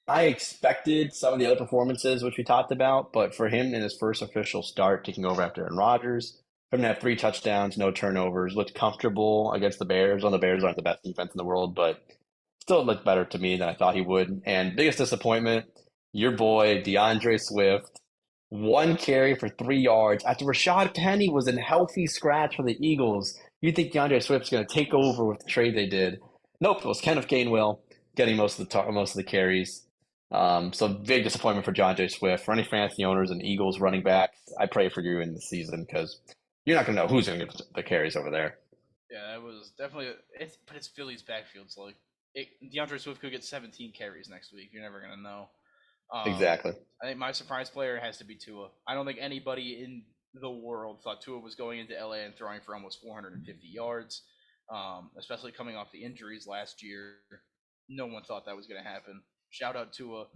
I expected some of the other performances, which we talked about, but for him in his first official start, taking over after Aaron Rodgers, for him to have 3 touchdowns, no turnovers, looked comfortable against the Bears. On the Bears aren't the best defense in the world, but still looked better to me than I thought he would. And biggest disappointment, your boy DeAndre Swift, 1 carry for 3 yards after Rashad Penny was in healthy scratch for the Eagles. You think DeAndre Swift's going to take over with the trade they did? Nope, it was Kenneth Gainwell getting most of the carries. So big disappointment for John J. Swift. For any fantasy owners and Eagles running backs, I pray for you in the season because you're not going to know who's going to get the carries over there. Yeah, that was definitely but it's Philly's backfield, so like DeAndre Swift could get 17 carries next week. You're never gonna know. Exactly. I think my surprise player has to be Tua. I don't think anybody in the world thought Tua was going into LA and throwing for almost 450 yards, especially coming off the injuries last year. No one thought that was going to happen. Shout out Tua,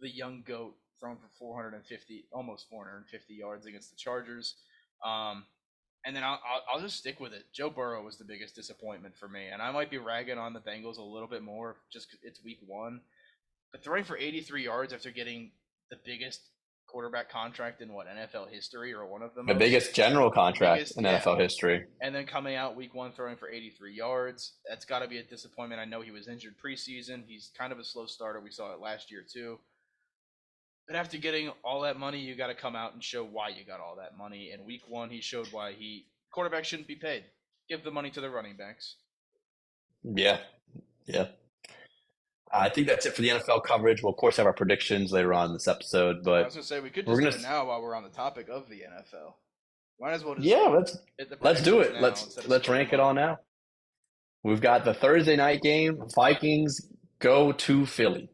the young goat, throwing for 450, almost 450 yards against the Chargers. Um, and then I'll just stick with it. Joe Burrow was the biggest disappointment for me, and I might be ragging on the Bengals a little bit more just 'cause it's week one. But throwing for 83 yards after getting the biggest quarterback contract in what NFL history or one of the The most biggest general contract biggest, in yeah. NFL history. And then coming out week one throwing for 83 yards, that's got to be a disappointment. I know he was injured preseason. He's kind of a slow starter. We saw it last year too. But after getting all that money, you got to come out and show why you got all that money. In week one, he showed why quarterbacks shouldn't be paid. Give the money to the running backs. Yeah, yeah. I think that's it for the NFL coverage. We'll, of course, have our predictions later on in this episode, I but was gonna say we could we're just do gonna, it now while we're on the topic of the NFL. Might as well just yeah, let's hit the let's do predictions it. now Let's instead of let's splitting rank them it up. all now. We've got the Thursday night game. Vikings go to Philly.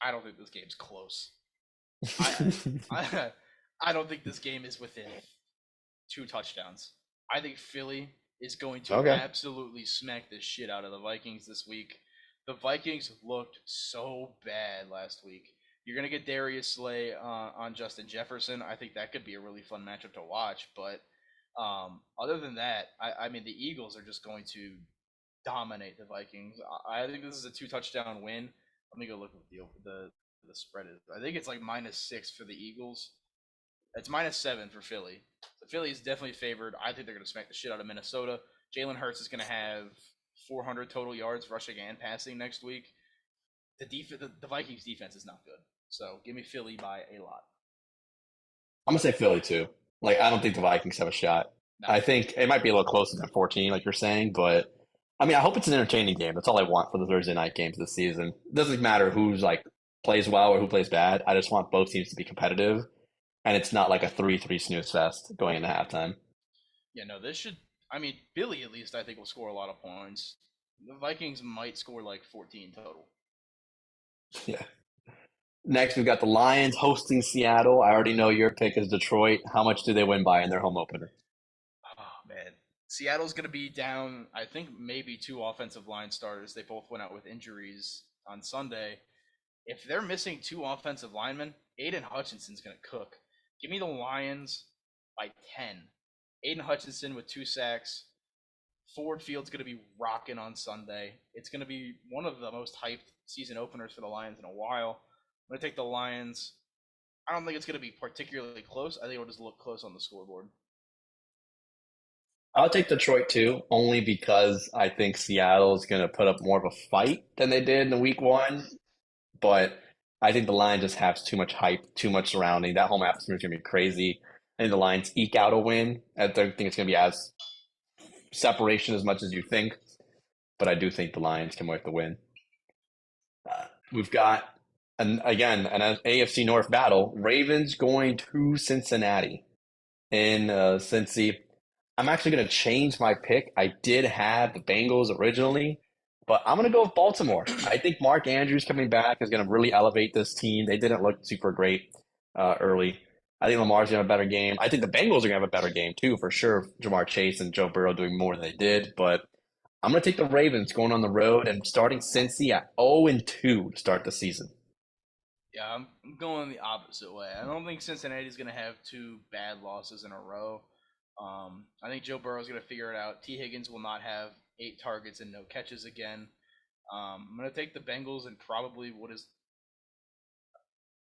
I don't think this game's close. I I I don't think this game is within 2 touchdowns. I think Philly is going to Okay. absolutely smack the shit out of the Vikings this week. The Vikings looked so bad last week. You're gonna get Darius Slay on Justin Jefferson. I think that could be a really fun matchup to watch. But other than that, I mean the Eagles are just going to dominate the Vikings. I think this is a 2 touchdown win. Let me go look what the spread is. I think it's like -6 for the Eagles. It's -7 for Philly. So Philly is definitely favored. I think they're going to smack the shit out of Minnesota. Jalen Hurts is going to have 400 total yards rushing and passing next week. The Vikings defense is not good. So give me Philly by a lot. I'm gonna say Philly too. Like I don't think the Vikings have a shot. No. I think it might be a little closer than 14, like you're saying, but I mean, I hope it's an entertaining game. That's all I want for the Thursday night games this season. It doesn't matter who's like plays well or who plays bad. I just want both teams to be competitive, and it's not like a 3-3 snooze fest going into halftime. Yeah, no, this should. I mean, Philly at least I think will score a lot of points. The Vikings might score like 14 total. Yeah. Next, we've got the Lions hosting Seattle. I already know your pick is Detroit. How much do they win by in their home opener? Oh man, Seattle's going to be down. I think maybe 2 offensive line starters. They both went out with injuries on Sunday. If they're missing 2 offensive linemen, Aiden Hutchinson's going to cook. Give me the Lions by 10. Aiden Hutchinson with 2 sacks. Ford Field's going to be rocking on Sunday. It's going to be one of the most hyped season openers for the Lions in a while. I'm going to take the Lions. I don't think it's going to be particularly close. I think it'll just look close on the scoreboard. I'll take Detroit too, only because I think Seattle is going to put up more of a fight than they did in week one. But I think the Lions just have too much hype, too much surrounding. That home atmosphere is going to be crazy. I think the Lions eke out a win. I don't think it's going to be as separation as much as you think, but I do think the Lions can work the win. We've got And again, an AFC North battle. Ravens going to Cincinnati in Cincy. I'm actually going to change my pick. I did have the Bengals originally, but I'm going to go with Baltimore. I think Mark Andrews coming back is going to really elevate this team. They didn't look super great early. I think Lamar's going to have a better game. I think the Bengals are going to have a better game too, for sure. Jamar Chase and Joe Burrow doing more than they did, but I'm going to take the Ravens going on the road and starting Cincy at 0-2 to start the season. Yeah, I'm going the opposite way. I don't think Cincinnati's going to have two bad losses in a row. I think Joe Burrow's going to figure it out. T. Higgins will not have 8 targets and no catches again. I'm going to take the Bengals and probably what is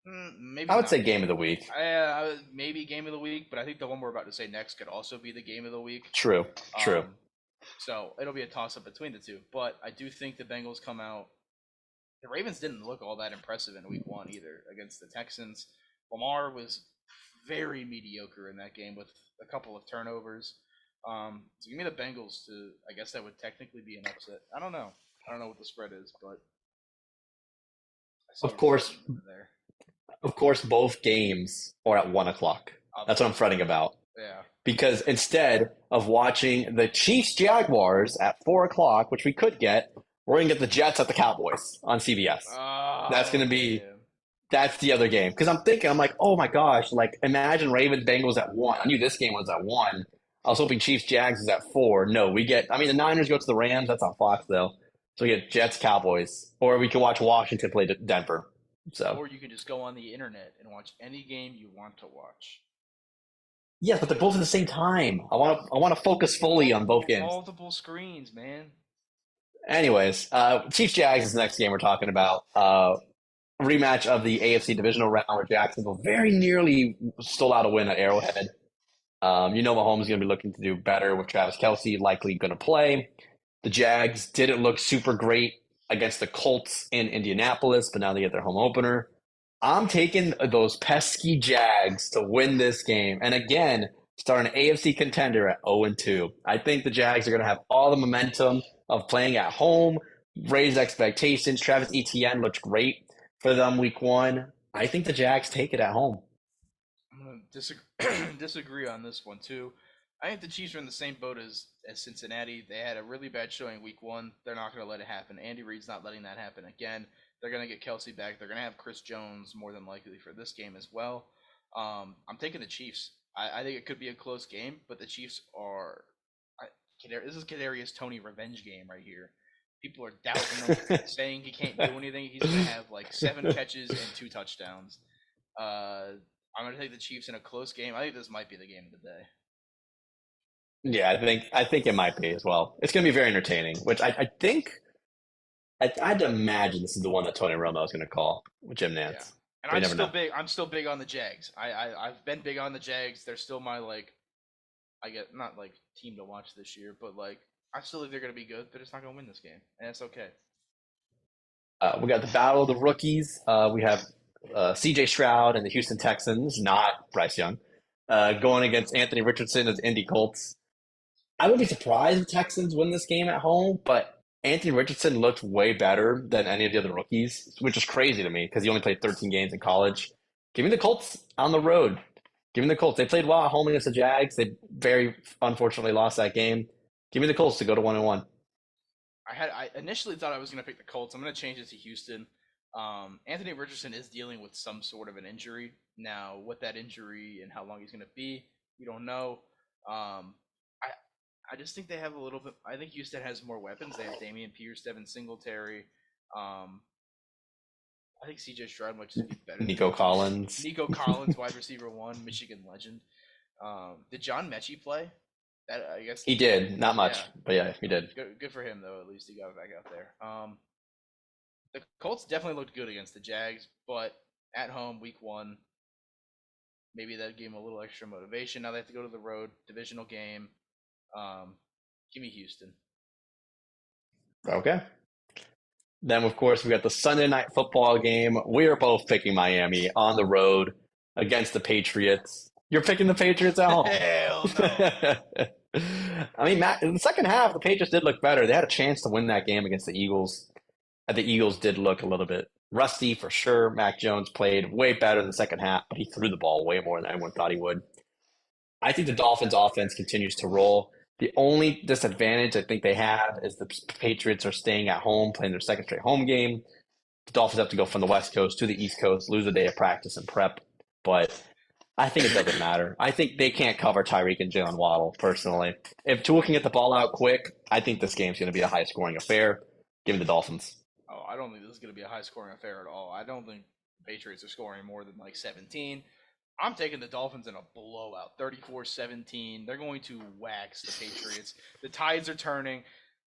maybe I would not say game of the week. maybe game of the week, but I think the one we're about to say next could also be the game of the week. True, true. So it'll be a toss up between the two. But I do think the Bengals come out. The Ravens didn't look all that impressive in week 1 either against the Texans. Lamar was very mediocre in that game with a couple of turnovers. So give me the Bengals to, I guess that would technically be an upset. I don't know. I don't know what the spread is, but I see Of course, there. of course, both games are at 1 o'clock. That's what I'm fretting about. Yeah. Because instead of watching the Chiefs Jaguars at 4 o'clock, which we could get, we're gonna get the Jets at the Cowboys on CBS. That's gonna be that's the other game. Because I'm like, oh my gosh, like imagine Ravens Bengals at 1. I knew this game was at 1. I was hoping Chiefs Jags is at 4. No, the Niners go to the Rams. That's on Fox though. So we get Jets Cowboys, or we can watch Washington play Denver. So or you can just go on the internet and watch any game you want to watch. yes, but they're both at the same time. I want to focus fully on both games. Multiple screens, man. Anyways, Chiefs Jags is the next game we're talking about. Rematch of the AFC divisional round where Jacksonville very nearly stole out a win at Arrowhead. Mahomes is going to be looking to do better with Travis Kelce likely going to play. The Jags didn't look super great against the Colts in Indianapolis, but now they get their home opener. I'm taking those pesky Jags to win this game. And again, start an AFC contender at 0-2. I think the Jags are going to have all the momentum of playing at home, raise expectations. Travis Etienne looked great for them week 1. I think the Jags take it at home. I'm going to disagree on this one, too. I think the Chiefs are in the same boat as Cincinnati. They had a really bad showing week 1. They're not going to let it happen. Andy Reid's not letting that happen again. They're going to get Kelce back. They're going to have Chris Jones more than likely for this game as well. I'm taking the Chiefs. I think it could be a close game, but the Chiefs are this is Kadarius Toney revenge game right here. People are doubting him, saying he can't do anything. He's going to have like 7 catches and 2 touchdowns. I'm going to take the Chiefs in a close game. I think this might be the game of the day. Yeah, I think it might be as well. It's going to be very entertaining, which I think I'd imagine this is the one that Tony Romo is going to call with Jim Nantz. Yeah. And I'm still big on the Jags. I've been big on the Jags. They're still my not like team to watch this year, but like I still think they're going to be good. They're just not going to win this game, and it's okay. We got the battle of the rookies. We have C.J. Stroud and the Houston Texans, not Bryce Young, going against Anthony Richardson of the Indy Colts. I would be surprised if the Texans win this game at home, but Anthony Richardson looked way better than any of the other rookies, which is crazy to me because he only played 13 games in college. Give me the Colts on the road. Give me the Colts. They played well at home against the Jags. They very unfortunately lost that game. Give me the Colts to go to 1-1. I initially thought I was going to pick the Colts. I'm going to change it to Houston. Anthony Richardson is dealing with some sort of an injury. Now, what that injury and how long he's going to be, we don't know. I just think they have a little bit. I think Houston has more weapons. They have Damian Pierce, Devin Singletary. I think C.J. Stroud might just be better. Nico Collins, wide receiver 1, Michigan legend. Did John Mechie play? That I guess he did. Not much, but yeah, he did. Good for him though. At least he got back out there. The Colts definitely looked good against the Jags, but at home, week 1, maybe that gave them a little extra motivation. Now they have to go to the road, divisional game. Give me Houston. Okay. Then, of course, we got the Sunday night football game. We are both picking Miami on the road against the Patriots. You're picking the Patriots at home. Hell no. I mean, Matt, in the second half, the Patriots did look better. They had a chance to win that game against the Eagles. The Eagles did look a little bit Rusty for sure. Mac Jones played way better in the second half, but he threw the ball way more than anyone thought he would. I think the Dolphins offense continues to roll. The only disadvantage I think they have is the Patriots are staying at home, playing their second straight home game. The Dolphins have to go from the West Coast to the East Coast, lose a day of practice and prep. But I think it doesn't matter. I think they can't cover Tyreek and Jalen Waddle, personally. If Tua can get the ball out quick, I think this game's going to be a high scoring affair. Give me the Dolphins. Oh, I don't think this is going to be a high scoring affair at all. I don't think the Patriots are scoring more than like 17. I'm taking the Dolphins in a blowout, 34-17. They're going to wax the Patriots. The tides are turning.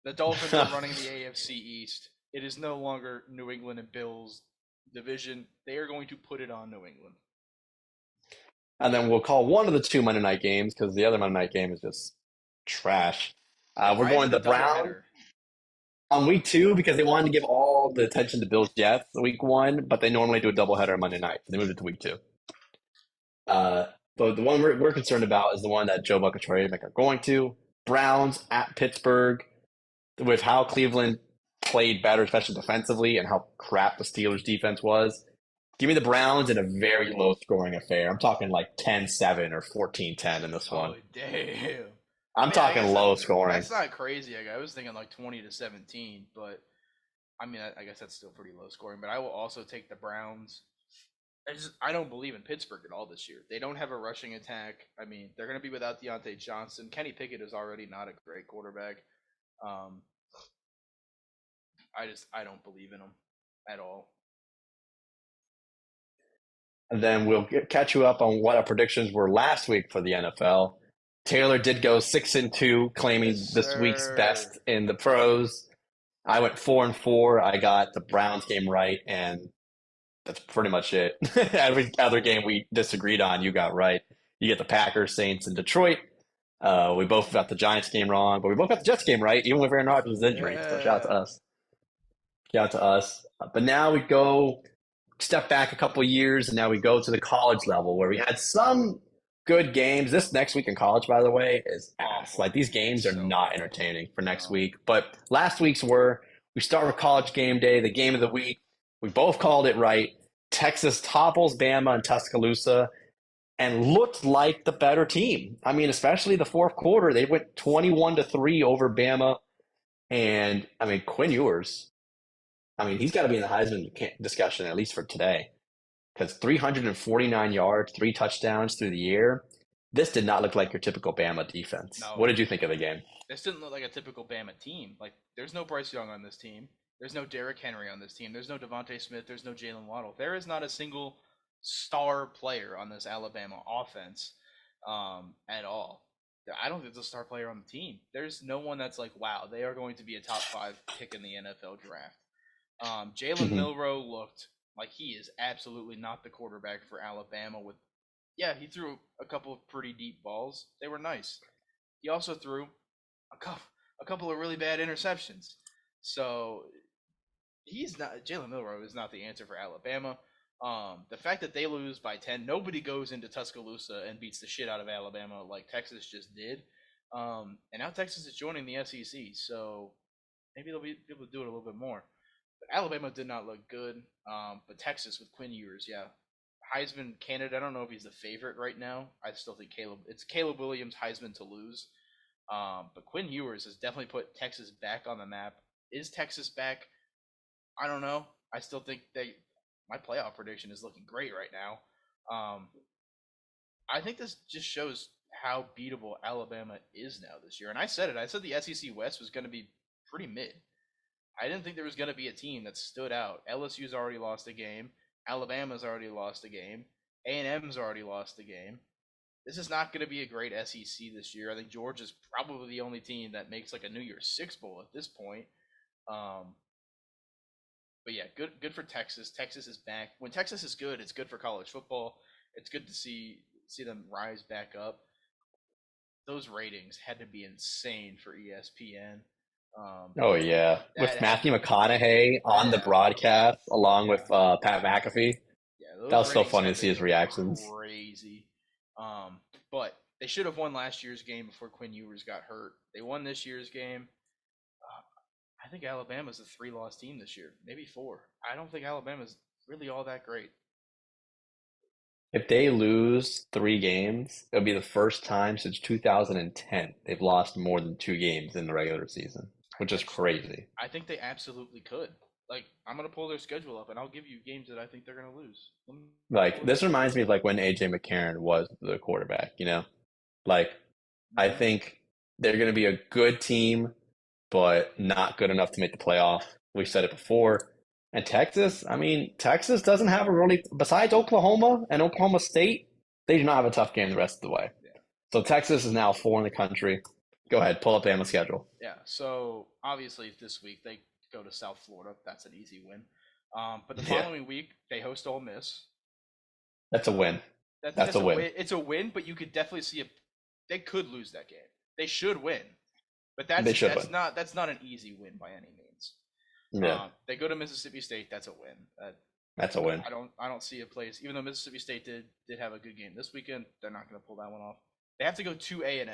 The Dolphins are running the AFC East. It is no longer New England and Bills division. They are going to put it on New England. And then we'll call one of the two Monday night games because the other Monday night game is just trash. We're going to the Browns on week 2 because they wanted to give all the attention to Bills Jets week 1, but they normally do a doubleheader on Monday night. So they moved it to week 2. But the one we're concerned about is the one that Joe Buck and Troy Aikman are going to. Browns at Pittsburgh. With how Cleveland played better, especially defensively, and how crap the Steelers' defense was. Give me the Browns in a very low-scoring affair. I'm talking like 10-7 or 14-10 in this one. Oh, damn. I'm talking low-scoring. That's not crazy. I was thinking like 20-17, but I mean, I guess that's still pretty low-scoring. But I will also take the Browns. I don't believe in Pittsburgh at all this year. They don't have a rushing attack. I mean, they're going to be without Deontay Johnson. Kenny Pickett is already not a great quarterback. I don't believe in them at all. And then we'll catch you up on what our predictions were last week for the NFL. Taylor did go 6-2, claiming this week's best in the pros. I went 4-4. I got the Browns game right, and that's pretty much it. Every other game we disagreed on, you got right. You get the Packers, Saints, and Detroit. We both got the Giants game wrong, but we both got the Jets game right, even with Aaron Rodgers' injury. Yeah. So shout out to us. Shout out to us. But now we go step back a couple years, and now we go to the college level where we had some good games. This next week in college, by the way, is ass. Like, these games are not entertaining for next week. But last week's were, we start with college game day, the game of the week. We both called it right. Texas topples Bama in Tuscaloosa and looked like the better team. I mean, especially the fourth quarter, they went 21-3 over Bama. And, I mean, Quinn Ewers, I mean, he's got to be in the Heisman discussion, at least for today. Because 349 yards, 3 touchdowns through the air. This did not look like your typical Bama defense. No. What did you think of the game? This didn't look like a typical Bama team. Like, there's no Bryce Young on this team. There's no Derrick Henry on this team. There's no Devontae Smith. There's no Jalen Waddle. There is not a single star player on this Alabama offense at all. I don't think there's a star player on the team. There's no one that's like, wow, they are going to be a top 5 pick in the NFL draft. Jalen Milroe looked like he is absolutely not the quarterback for Alabama. He threw a couple of pretty deep balls. They were nice. He also threw a couple of really bad interceptions. So Jalen Milroe is not the answer for Alabama. The fact that they lose by 10, nobody goes into Tuscaloosa and beats the shit out of Alabama like Texas just did. And now Texas is joining the SEC, so maybe they'll be able to do it a little bit more. But Alabama did not look good. But Texas with Quinn Ewers, Heisman candidate. I don't know if he's the favorite right now. I still think it's Caleb Williams Heisman to lose. But Quinn Ewers has definitely put Texas back on the map. Is Texas back? I don't know. I still think my playoff prediction is looking great right now. I think this just shows how beatable Alabama is now this year. And I said it. I said the SEC West was going to be pretty mid. I didn't think there was going to be a team that stood out. LSU's already lost a game. Alabama's already lost a game. A&M's already lost a game. This is not going to be a great SEC this year. I think Georgia's probably the only team that makes like a New Year's Six bowl at this point. But yeah, good for Texas. Texas is back. When Texas is good, it's good for college football. It's good to see them rise back up. Those ratings had to be insane for ESPN. With Matthew McConaughey on the broadcast along with Pat McAfee. Yeah, that was so funny to see his reactions. Crazy. But they should have won last year's game before Quinn Ewers got hurt. They won this year's game. I think Alabama's a 3-loss team this year, maybe 4. I don't think Alabama's really all that great. If they lose 3 games, it'll be the first time since 2010 they've lost more than 2 games in the regular season, which is That's crazy. I think they absolutely could. Like, I'm gonna pull their schedule up and I'll give you games that I think they're gonna lose. Let me Like pull it this up. reminds me of like when AJ McCarron was the quarterback, you know? Like I Hmm. think they're going to be a good team, but not good enough to make the playoff. We've said it before. And Texas, I mean, Texas doesn't have a really, besides Oklahoma and Oklahoma State, they do not have a tough game the rest of the way. Yeah. So Texas is now 4 in the country. Go ahead, pull up Bama's schedule. Yeah. So obviously this week they go to South Florida. That's an easy win. But the Yeah, following week they host Ole Miss. that's a win. That's That's a a win. win. It's a win, but you could definitely see a. They could lose that game. They should win, but They should win. that's not an easy win by any means. Yeah, They go to Mississippi State. That's a win. that's a win. I don't see a place. Even though Mississippi State did have a good game this weekend, they're not going to pull that one off. They have to go to A&M.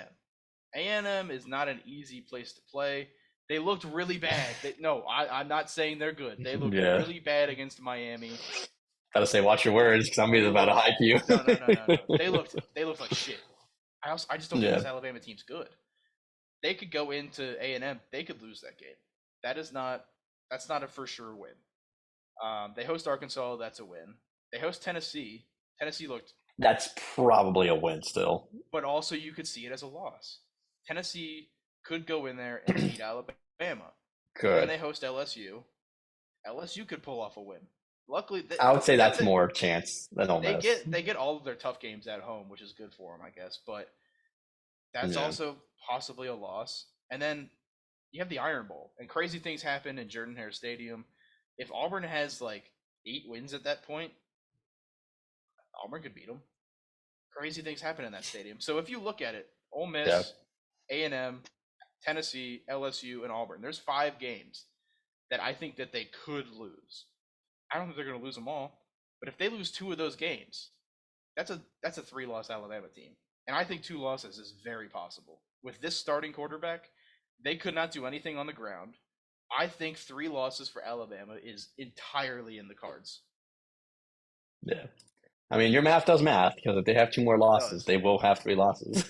A&M is not an easy place to play. They looked really bad. No, I'm not saying they're good. They looked Yeah. really bad against Miami. Gotta say, watch your words because I'm They either about to looked hype you. no. They looked like shit. I just don't think Yeah, this Alabama team's good. They could go into A&M. They could lose that game. That is not that's not a for sure win. They host Arkansas. That's a win. They host Tennessee. Tennessee looked, that's probably a win still. but also you could see it as a loss. Tennessee could go in there and beat Alabama. Then Good. they host LSU. LSU could pull off a win. Luckily, I would say that's that's it. more chance than Ole Miss. They get all of their tough games at home, which is good for them, I guess. But that's Yeah. also possibly a loss. And then you have the Iron Bowl, and crazy things happen in Jordan Hare Stadium. If Auburn has like 8 wins at that point, Auburn could beat them. Crazy things happen in that stadium. So if you look at it, Ole Yeah. Miss, A&M, Tennessee, LSU, and Auburn. There's 5 games that I think that they could lose. I don't think they're going to lose them all, but if they lose 2 of those games, that's a 3-loss Alabama team, and I think 2 losses is very possible with this starting quarterback. They could not do anything on the ground. I think 3 losses for Alabama is entirely in the cards. Yeah. I mean, your math does math because if they have 2 more It losses, does. they will have 3 losses.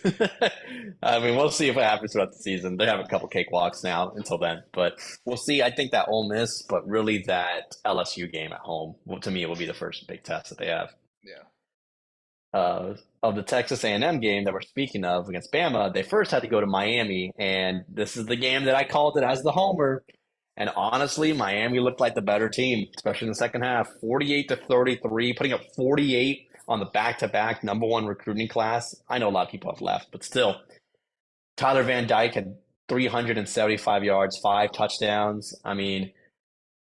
I mean, we'll see if it happens throughout the season. They have a couple cakewalks now until then, but we'll see. I think that Ole Miss, but really that LSU game at home, to me, will be the first big test that they have. Yeah. Of the Texas A&M game that we're speaking of against Bama, they first had to go to Miami, and this is the game that I called it as the homer. And honestly, Miami looked like the better team, especially in the second half. 48-33, putting up 48 on the back-to-back number one recruiting class. I know a lot of people have left, but still, Tyler Van Dyke had 375 yards, 5 touchdowns. I mean,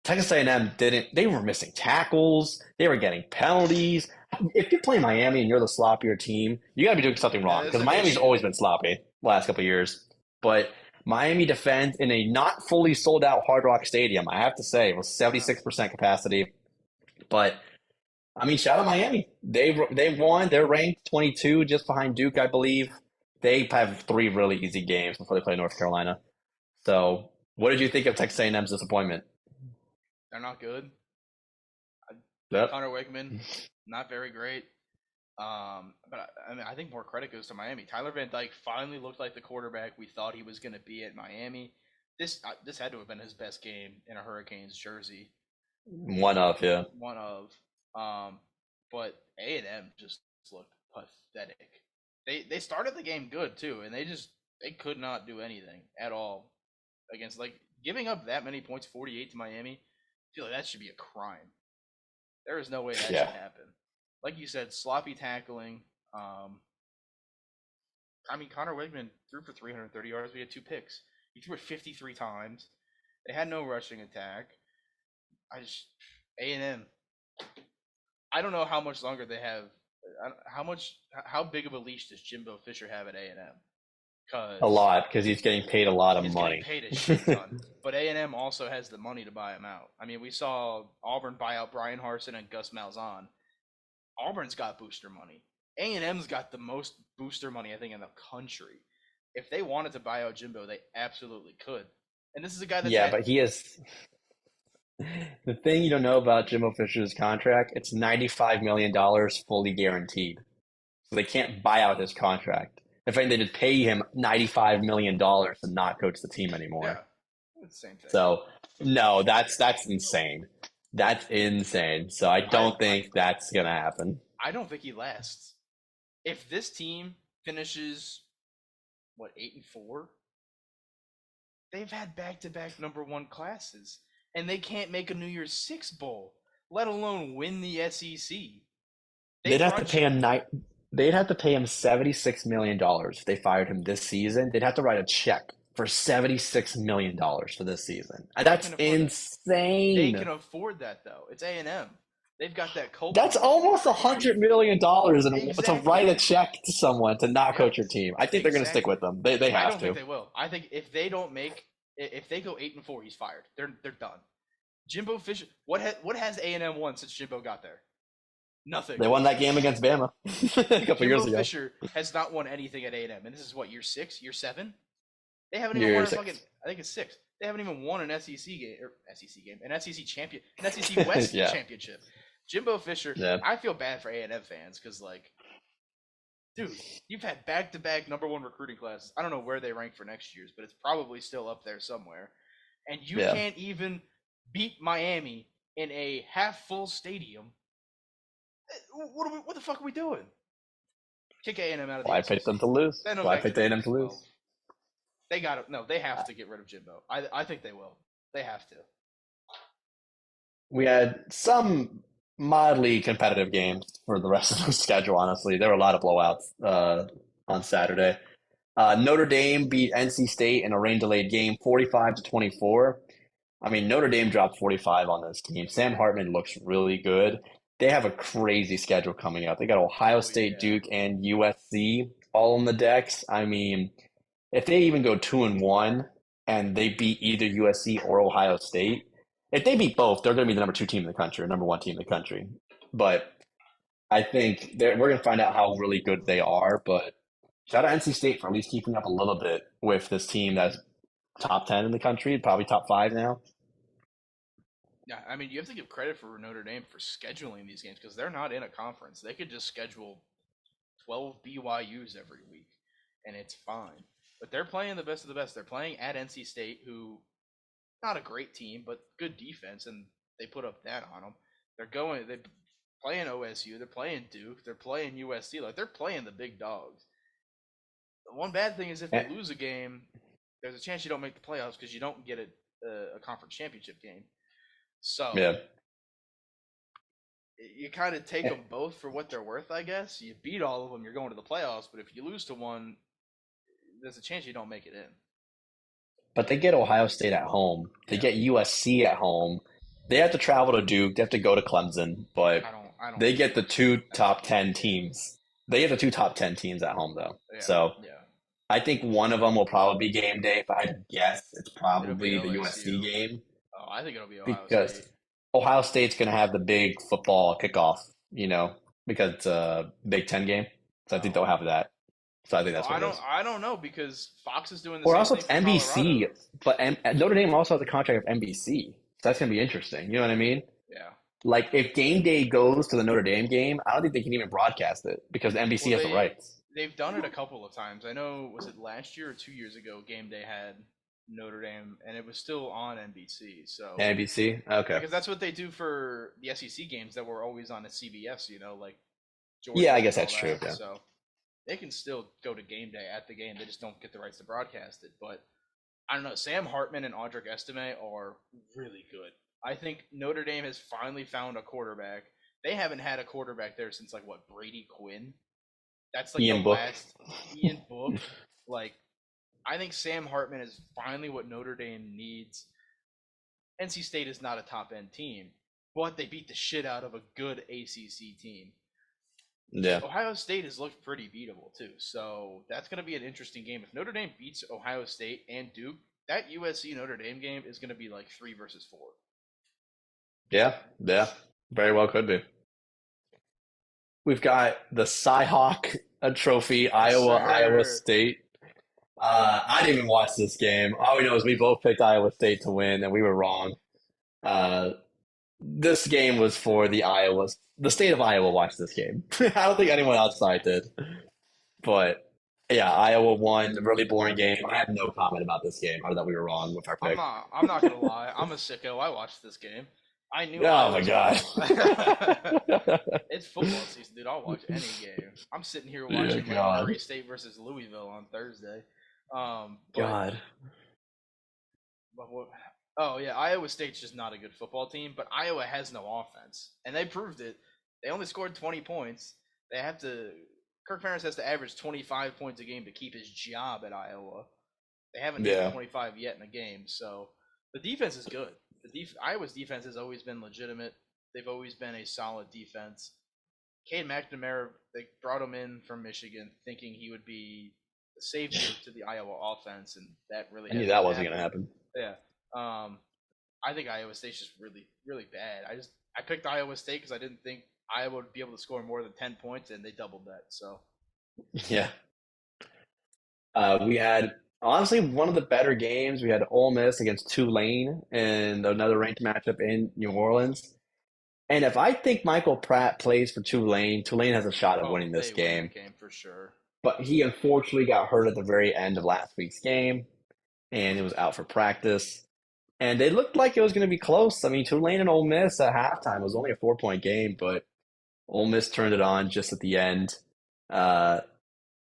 Texas A&M didn't. They were missing tackles. They were getting penalties. If you're playing Miami and you're the sloppier team, you got to be doing something wrong That is because an Miami's issue. always been sloppy the last couple of years. But Miami defends in a not fully sold out Hard Rock Stadium. I have to say, it was Wow. 76% capacity. But I mean, shout out Miami. They won. They're ranked 22, just behind Duke, I believe. They have 3 really easy games before they play North Carolina. So, what did you think of Texas A&M's disappointment? They're not good. Yep. Connor Wakeman, not very great. But I mean, I think more credit goes to Miami. Tyler Van Dyke finally looked like the quarterback we thought he was going to be at Miami. This had to have been his best game in a Hurricanes jersey. One of, yeah. One of, but A&M just looked pathetic. They started the game good too, and they could not do anything at all against, like, giving up that many points, 48 to Miami. I feel like that should be a crime. There is no way that should Yeah. happen. Like you said, sloppy tackling. I mean, Connor Wegman threw for 330 yards. We had 2 picks. He threw it 53 times. They had no rushing attack. I just A&M. I don't know how much longer they have. How big of a leash does Jimbo Fisher have at A&M? A Because lot because he's getting paid a lot of he's getting money. paid a shit ton. But A&M also has the money to buy him out. I mean, we saw Auburn buy out Brian Harsin and Gus Malzahn. Auburn's got booster money. A&M's got the most booster money, I think, in the country. If they wanted to buy out Jimbo, they absolutely could. And this is a guy that's Yeah, had but he is the thing you don't know about Jimbo Fisher's contract, it's $95 million fully guaranteed. So they can't buy out his contract. In fact, they just pay him $95 million to not coach the team anymore. yeah, it's the same thing. So no, that's insane. That's insane. So I I don't think that's gonna happen. I don't think he lasts. If this team finishes what 8-4, they've had back-to-back number one classes, and they can't make a New Year's Six bowl, let alone win the SEC. They They'd have to brought pay him ni- They'd have to pay him $76 million if they fired him this season. They'd have to write a check for $76 million for this season. they That's can afford that. They insane. can afford that though. It's A&M. They've got that culture That's over almost there. $100 million to write Exactly. a check to someone to not Yeah. coach your team. I think they're going to stick Exactly. with them. They I have don't think to. they will. I think if they don't make, if they go 8-4, he's fired. They're done. Jimbo Fisher. What has A&M won since Jimbo got there? Nothing. They won that game against Bama a couple years Jimbo ago. Fisher has not won anything at A&M, and this is what, year 6, year 7. They haven't even Year won a fucking. six. I think it's 6. They haven't even won an SEC game or SEC game, an SEC champion, an SEC West Yeah, championship. Jimbo Fisher. yeah. I feel bad for A&M fans because, like, dude, you've had back-to-back number one recruiting classes. I don't know where they rank for next year's, but it's probably still up there somewhere. And you Yeah. can't even beat Miami in a half-full stadium. What the fuck are we doing? Kick A&M out of the Why I picked SEC. them to lose? Send them Why I back to picked the A&M Big to 12. lose? They got to. No, they have to get rid of Jimbo. I think they will. They have to. We had some mildly competitive games for the rest of the schedule, honestly. There were a lot of blowouts on Saturday. Notre Dame beat NC State in a rain-delayed game, 45-24. I mean, Notre Dame dropped 45 on this team. Sam Hartman looks really good. They have a crazy schedule coming up. They got Ohio Oh State, yeah. Duke, and USC all on the decks. I mean, if they even go 2-1 and they beat either USC or Ohio State, if they beat both, they're going to be the number two team in the country, or number one team in the country. But I think we're going to find out how really good they are. But shout out NC State for at least keeping up a little bit with this team that's top 10 in the country, probably top five now. Yeah, I mean, you have to give credit for Notre Dame for scheduling these games because they're not in a conference. They could just schedule 12 BYUs every week, and it's fine. But they're playing the best of the best. They're playing at NC State, who not a great team, but good defense, and they put up that on them. They playing OSU, they're playing Duke, they're playing USC. Like they're playing the big dogs. The one bad thing is if they Eh, lose a game, there's a chance you don't make the playoffs because you don't get a conference championship game. So Yeah. you kind of take Eh, them both for what they're worth, I guess. You beat all of them, you're going to the playoffs. But if you lose to one, there's a chance you don't make it in. But they get Ohio State at home. They Yeah, get USC at home. They have to travel to Duke. They have to go to Clemson, but I don't they think get the two that's top gonna be 10 the case. teams. They get the two top 10 teams at home, though. Yeah, So yeah. I think one of them will probably be game day. If I had to guess, it's It'll be probably the USC OSU. game Oh, I think it'll be Ohio because State. Ohio State's going to have the big football kickoff, because it's a Big Ten game. So I think they'll Oh, have that. So I think well, that's what it is. I don't know because Fox is doing the Or same also thing it's for NBC, Colorado. but Notre Dame also has a contract with NBC. So that's going to be interesting. You know what I mean? Yeah. Like if game day goes to the Notre Dame game, I don't think they can even broadcast it because NBC Well, has the rights. they've done it a couple of times. I know was it last year or 2 years ago? Game Day had Notre Dame, and it was still on NBC. So NBC? Okay. because that's what they do for the SEC games that were always on at CBS. Like Yeah, I Georgia guess and all that's true. that. Yeah. So they can still go to Game Day at the game. They just don't get the rights to broadcast it. But I don't know. Sam Hartman and Audric Estime are really good. I think Notre Dame has finally found a quarterback. They haven't had a quarterback there since like what, Brady Quinn? That's like the Ian Book. last Ian Book. Like I think Sam Hartman is finally what Notre Dame needs. NC State is not a top end team, but they beat the shit out of a good ACC team. Yeah. Ohio State has looked pretty beatable too, so that's going to be an interesting game. If Notre Dame beats Ohio State and Duke, that USC Notre Dame game is going to be like 3 versus 4. Yeah. Yeah. Very well could be. We've got the Cyhawk Trophy, Yes, Iowa sir. State. I didn't even watch this game. All we know is we both picked Iowa State to win, and we were wrong. Uh, this game was for the state of Iowa watched this game. I don't think anyone outside did. But yeah, Iowa won. A really boring game. I have no comment about this game other than we were wrong with our pick. I'm not gonna lie. I'm a sicko. I watched this game. I knew Oh Iowa my was God. gonna win. It's football season, dude. I'll watch any game. I'm sitting here Yeah, watching like God. Murray State versus Louisville on Thursday. But God. But what? Oh yeah, Iowa State's just not a good football team, but Iowa has no offense, and they proved it. They only scored 20 points. They have to. Kirk Ferentz has to average 25 points a game to keep his job at Iowa. They haven't hit Yeah. 25 yet in a game, so the defense is good. Iowa's defense has always been legitimate. They've always been a solid defense. Cade McNamara, they brought him in from Michigan, thinking he would be the savior to the Iowa offense, and that really I knew has that not wasn't going to happened. happen. Yeah. I think Iowa State's just really, really bad. I picked Iowa State because I didn't think Iowa would be able to score more than 10 points, and they doubled that. So Yeah. We had honestly one of the better games. We had Ole Miss against Tulane and another ranked matchup in New Orleans. And if I think Michael Pratt plays for Tulane, Tulane has a shot of winning this they win game. that game for sure. But he unfortunately got hurt at the very end of last week's game, and he was out for practice. And it looked like it was going to be close. I mean, Tulane and Ole Miss at halftime was only a 4-point game, but Ole Miss turned it on just at the end. Uh,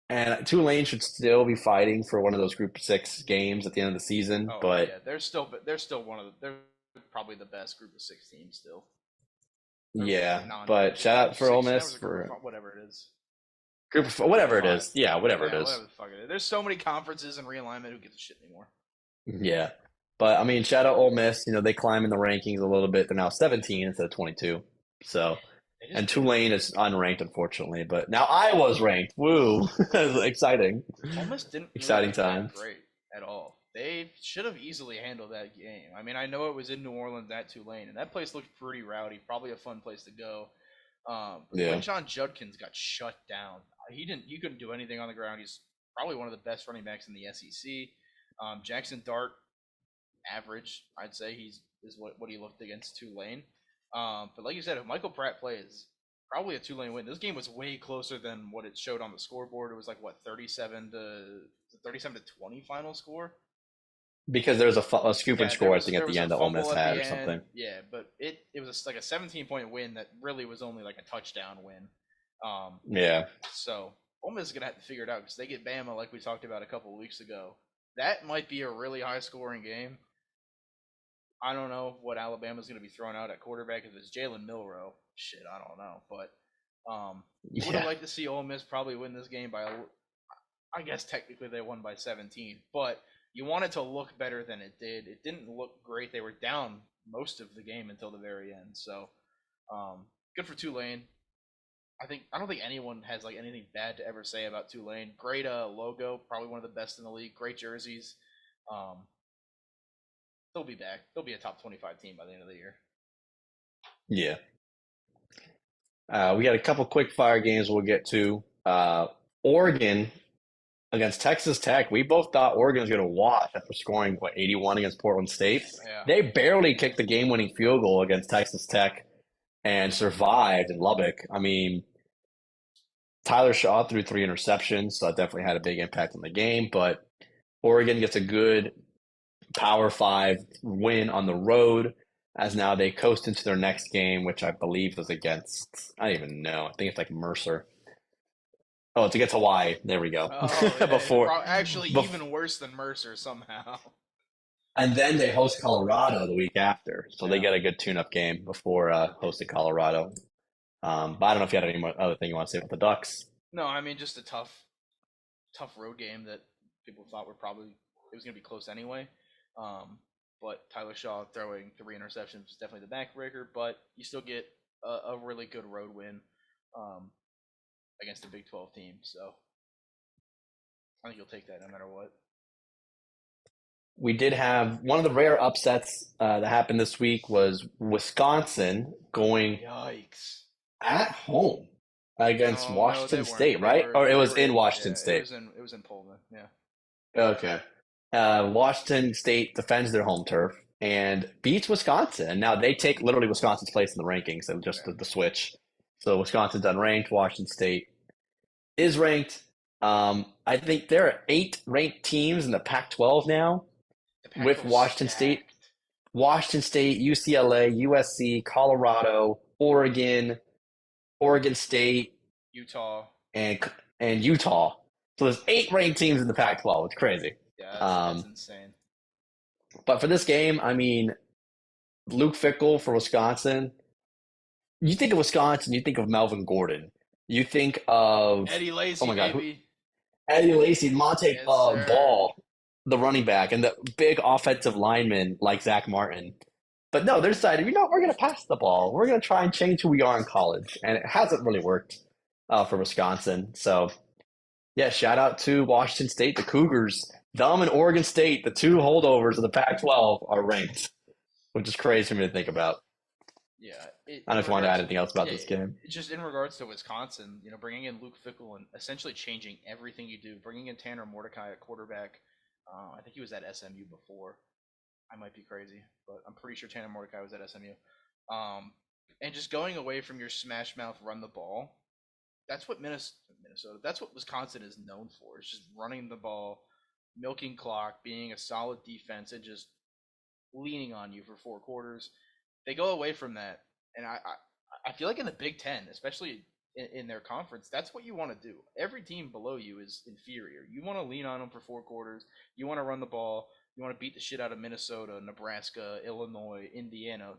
and Tulane should still be fighting for one of those Group 6 games at the end of the season. Oh yeah, But they're still one of they're probably the best Group of 6 teams still. Or yeah, non but is it shout Group out of for Ole 6 now? Or Miss is it Group of for whatever it is? Group whatever of it 5. is. Yeah, whatever it Yeah, is. whatever the fuck it is. There's so many conferences and realignment. Who gives a shit anymore? Yeah. But I mean, shout out Ole Miss. They climb in the rankings a little bit. They're now 17 instead of 22. So, and They just Tulane is unranked, unfortunately. But now Iowa's ranked. Woo! Exciting. Ole Miss didn't really Exciting look that times. great at all. They should have easily handled that game. I mean, I know it was in New Orleans at Tulane, and that place looked pretty rowdy. Probably a fun place to go. But Yeah. Quinshon Judkins got shut down. He couldn't do anything on the ground. He's probably one of the best running backs in the SEC. Jackson Dart, average, I'd say is what he looked against Tulane. But like you said, if Michael Pratt plays, probably a Tulane win. This game was way closer than what it showed on the scoreboard. It was like what 37 to 20 final score. Because there's a scoop and Yeah, score, I think, there at was the a end that Ole fumble Miss at had the or something. end. Yeah, but it was like a 17-point win that really was only like a touchdown win. Yeah. So Ole Miss is gonna have to figure it out because they get Bama like we talked about a couple of weeks ago. That might be a really high scoring game. I don't know what Alabama's going to be throwing out at quarterback. If it's Jalen Milrow, shit, I don't know. But you would have Yeah. liked to see Ole Miss probably win this game by, I guess technically they won by 17, but you want it to look better than it did. It didn't look great. They were down most of the game until the very end. So good for Tulane. I don't think anyone has like anything bad to ever say about Tulane. Great logo, probably one of the best in the league. Great jerseys. Um, they'll be back. They'll be a top 25 team by the end of the year. Yeah. We got a couple quick fire games we'll get to. Oregon against Texas Tech. We both thought Oregon was going to wash after scoring, 81 against Portland State. Yeah. They barely kicked the game-winning field goal against Texas Tech and survived in Lubbock. I mean, Tyler Shaw threw 3 interceptions, so that definitely had a big impact on the game. But Oregon gets a good Power 5 win on the road as now they coast into their next game, which I believe was against, I don't even know. I think it's like Mercer. Oh, it's against Hawaii. There we go. Oh, yeah. Before, Actually, bef- even worse than Mercer somehow. and then they host Colorado the week after, so they Yeah. get a good tune-up game before hosting Colorado. But I don't know if you had any other thing you want to say about the Ducks. No, I mean just a tough road game that people thought it was gonna be close anyway. But Tyler Shaw throwing 3 interceptions was definitely the backbreaker, but you still get a really good road win against a Big 12 team. So I think you'll take that no matter what. We did have one of the rare upsets that happened this week was Wisconsin going Yikes! at home against No, they Washington weren't. State, right? Or it was in Washington It State. was in Pullman. Yeah. Okay. Washington State defends their home turf and beats Wisconsin. Now they take literally Wisconsin's place in the rankings and just Yeah. the switch. So Wisconsin's unranked. Washington State is ranked. I think there are 8 ranked teams in the Pac-12 now The with Pac-12 stacked. Washington State, UCLA, USC, Colorado, Oregon, Oregon State, Utah. and Utah. So there's 8 ranked teams in the Pac-12. It's crazy. Yeah, that's Um, insane. but for this game, I mean, Luke Fickle for Wisconsin. You think of Wisconsin, you think of Melvin Gordon. You think of Eddie oh Lacy, my God, who, baby. Eddie Lacy, Monte Yes, sir. Ball, the running back, and the big offensive lineman like Zach Martin. But no, they decided, we're going to pass the ball. We're going to try and change who we are in college. And it hasn't really worked for Wisconsin. So, yeah, shout out to Washington State, the Cougars. Them and Oregon State, the 2 holdovers of the Pac 12, are ranked, which is crazy for me to think about. Yeah. I don't know In if you want to add regards, anything else about yeah, this game. just in regards to Wisconsin, bringing in Luke Fickle and essentially changing everything you do, bringing in Tanner Mordecai at quarterback. I think he was at SMU before. I might be crazy, but I'm pretty sure Tanner Mordecai was at SMU. And just going away from your smash mouth, run the ball. That's what Minnesota. That's what Wisconsin is known for. It's just running the ball, milking clock, being a solid defense, and just leaning on you for 4 quarters. They go away from that, and I feel like in the Big Ten, especially in their conference, that's what you want to do. Every team below you is inferior. You want to lean on them for 4 quarters. You want to run the ball. You want to beat the shit out of Minnesota, Nebraska, Illinois, Indiana,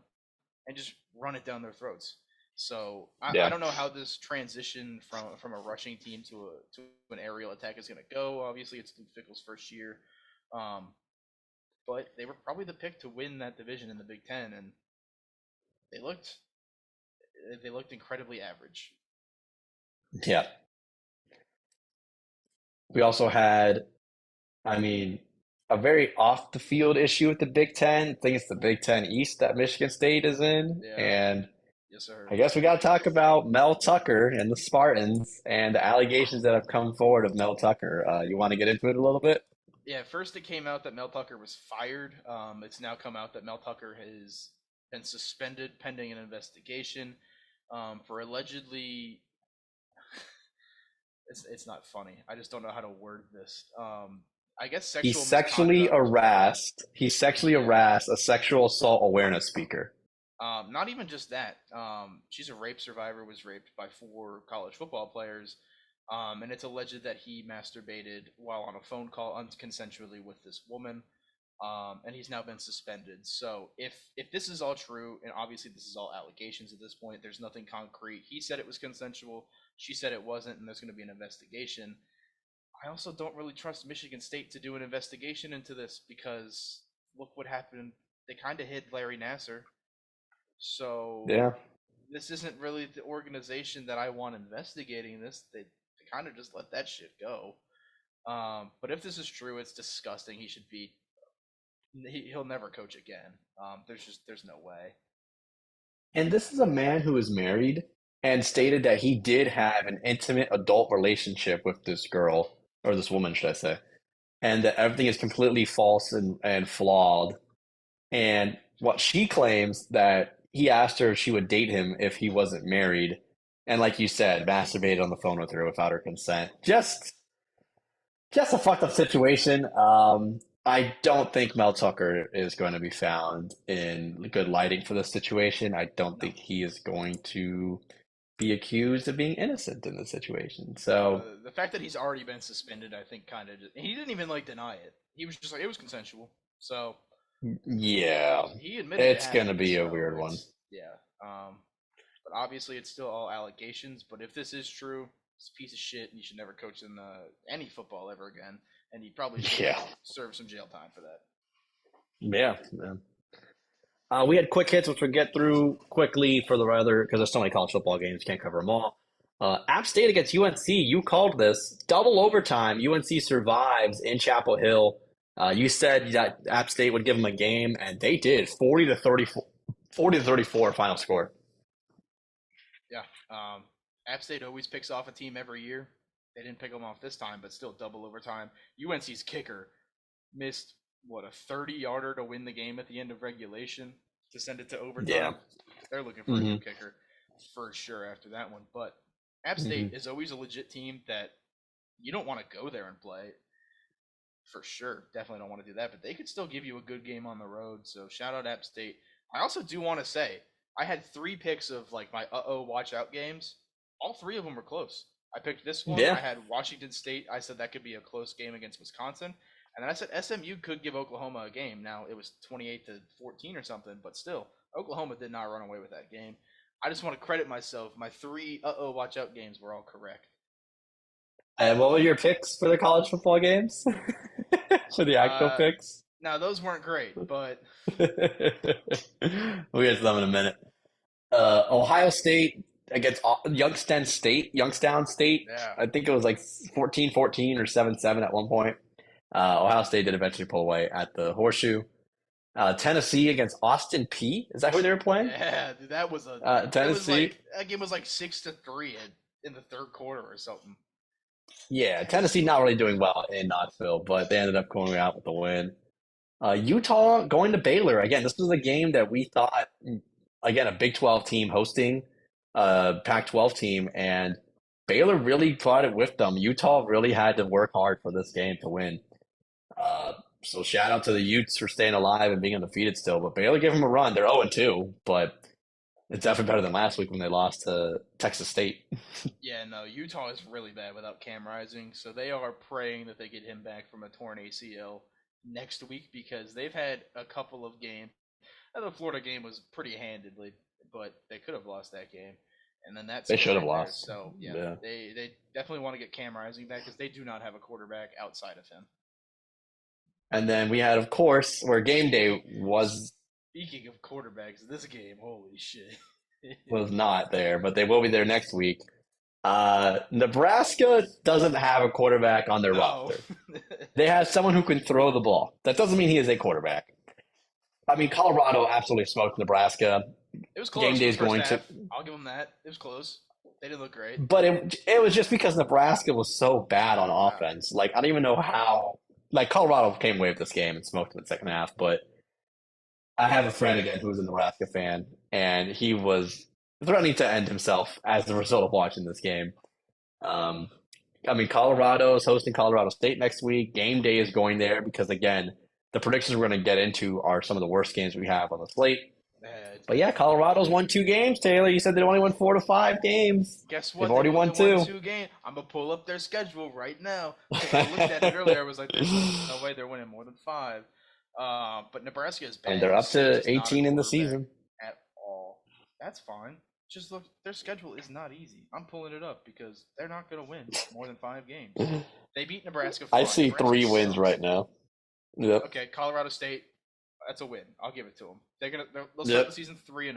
and just run it down their throats. So I Yeah. don't know how this transition from a rushing team to an aerial attack is going to go. Obviously, it's Luke Fickle's first year, um, but they were probably the pick to win that division in the Big Ten, and they looked they looked incredibly average. Yeah. We also had, I mean, a very off the field issue with the Big Ten. I think it's the Big Ten East that Michigan State is in. Yeah, And yes sir. I guess we got to talk about Mel Tucker and the Spartans and the allegations that have come forward of Mel Tucker. You want to get into it a little bit? Yeah, first it came out that Mel Tucker was fired. It's now come out that Mel Tucker has been suspended pending an investigation for allegedly. It's not funny. I just don't know how to word this. I guess sexual misconduct. He sexually Yeah. harassed a sexual assault awareness speaker. Not even just that. She's a rape survivor. Was raped by 4 college football players, and it's alleged that he masturbated while on a phone call unconsensually with this woman. And he's now been suspended. So if this is all true, and obviously this is all allegations at this point, there's nothing concrete. He said it was consensual. She said it wasn't, and there's going to be an investigation. I also don't really trust Michigan State to do an investigation into this because look what happened. They kind of hid Larry Nasser. So Yeah. this isn't really the organization that I want investigating this. They kind of just let that shit go. But if this is true, it's disgusting. He'll never coach again. There's no way. And this is a man who is married and stated that he did have an intimate adult relationship with this girl, or this woman, should I say, and that everything is completely false and flawed. And what she claims that he asked her if she would date him if he wasn't married. And like you said, masturbated on the phone with her without her consent. Just a fucked up situation. I don't think Mel Tucker is going to be found in good lighting for this situation. I don't No. think he is going to be accused of being innocent in this situation. So, The fact that he's already been suspended, I think, kind of he didn't even like deny it. He was just like it was consensual. So yeah, he admitted it it's going to happened. be a So weird one. it's yeah. But obviously it's still all allegations. But if this is true, it's a piece of shit, and you should never coach in any football ever again. And he probably should Yeah, serve some jail time for that. yeah, man. We had quick hits, which we'll get through quickly for the other because there's so many college football games, can't cover them all. App State against UNC. You called this double overtime. UNC survives in Chapel Hill. You said that App State would give them a game, and they did. 40 to 34 final score. Yeah. App State always picks off a team every year. They didn't pick them off this time, but still double overtime. UNC's kicker missed a 30-yarder to win the game at the end of regulation to send it to Yeah. overtime. They're looking for a Mm-hmm. new kicker for sure after that one. But App State is always a legit team that you don't want to go there and play. For sure, definitely don't want to do that, but they could still give you a good game on the road. So shout out App State. I also do want to say I had 3 picks of like my watch out games. All 3 of them were close. I picked this one. Yeah. I had Washington State. I said that could be a close game against Wisconsin, and then I said SMU could give Oklahoma a game. Now it was 28-14 or something, but still Oklahoma did not run away with that game. I just want to credit myself. My 3 watch out games were all correct. And what were your picks for the college football games? For the actual picks? Now those weren't great, but We'll get to them in a minute. Ohio State against Youngstown State. yeah. I think it was like 14-14 or 7-7 at one point. Ohio State did eventually pull away at the Horseshoe. Tennessee against Austin Peay. Is that who they were playing? Yeah, dude, that was a Tennessee. That game was like 6-3 in the third quarter or something. Yeah, Tennessee not really doing well in Knoxville, but they ended up going out with the win. Utah going to Baylor. Again, this was a game that we thought, again, a Big 12 team hosting a Pac-12 team, and Baylor really brought it with them. Utah really had to work hard for this game to win. So shout out to the Utes for staying alive and being undefeated still, but Baylor gave them a run. They're 0-2, but it's definitely better than last week when they lost to Texas State. Yeah, no, Utah is really bad without Cam Rising, so they are praying that they get him back from a torn ACL next week because they've had a couple of games. The Florida game was pretty handedly, but they could have lost that game. And then They should have lost. So, yeah, they definitely want to get Cam Rising back because they do not have a quarterback outside of him. And then we had, of course, where game day was. Speaking of quarterbacks, this game, holy shit. Was not there, but they will be there next week. Nebraska doesn't have a quarterback on their roster. They have someone who can throw the ball. That doesn't mean he is a quarterback. I mean, Colorado absolutely smoked Nebraska. It was close. Game day is going to. I'll give them that. It was close. They didn't look great. But it was just because Nebraska was so bad on offense. Like, I don't even know how. Like, Colorado came away with this game and smoked in the second half, but I have a friend again who's a Nebraska fan, and he was threatening to end himself as the result of watching this game. I mean, Colorado is hosting Colorado State next week. Game day is going there because, again, the predictions we're going to get into are some of the worst games we have on the slate. But yeah, Colorado's won 2 games, Taylor. You said they only won 4 to 5 games. Guess what? They've already won 2 games. I'm going to pull up their schedule right now. I looked at it earlier. I was like, there's no way they're winning more than 5. But Nebraska is bad. And they're up to 18 in the season. At all. That's fine. Just look, their schedule is not easy. I'm pulling it up because they're not going to win more than 5 games. They beat Nebraska. I see Nebraska 3 wins right now. Yep. Okay, Colorado State. That's a win. I'll give it to them. They'll start the season 3-0.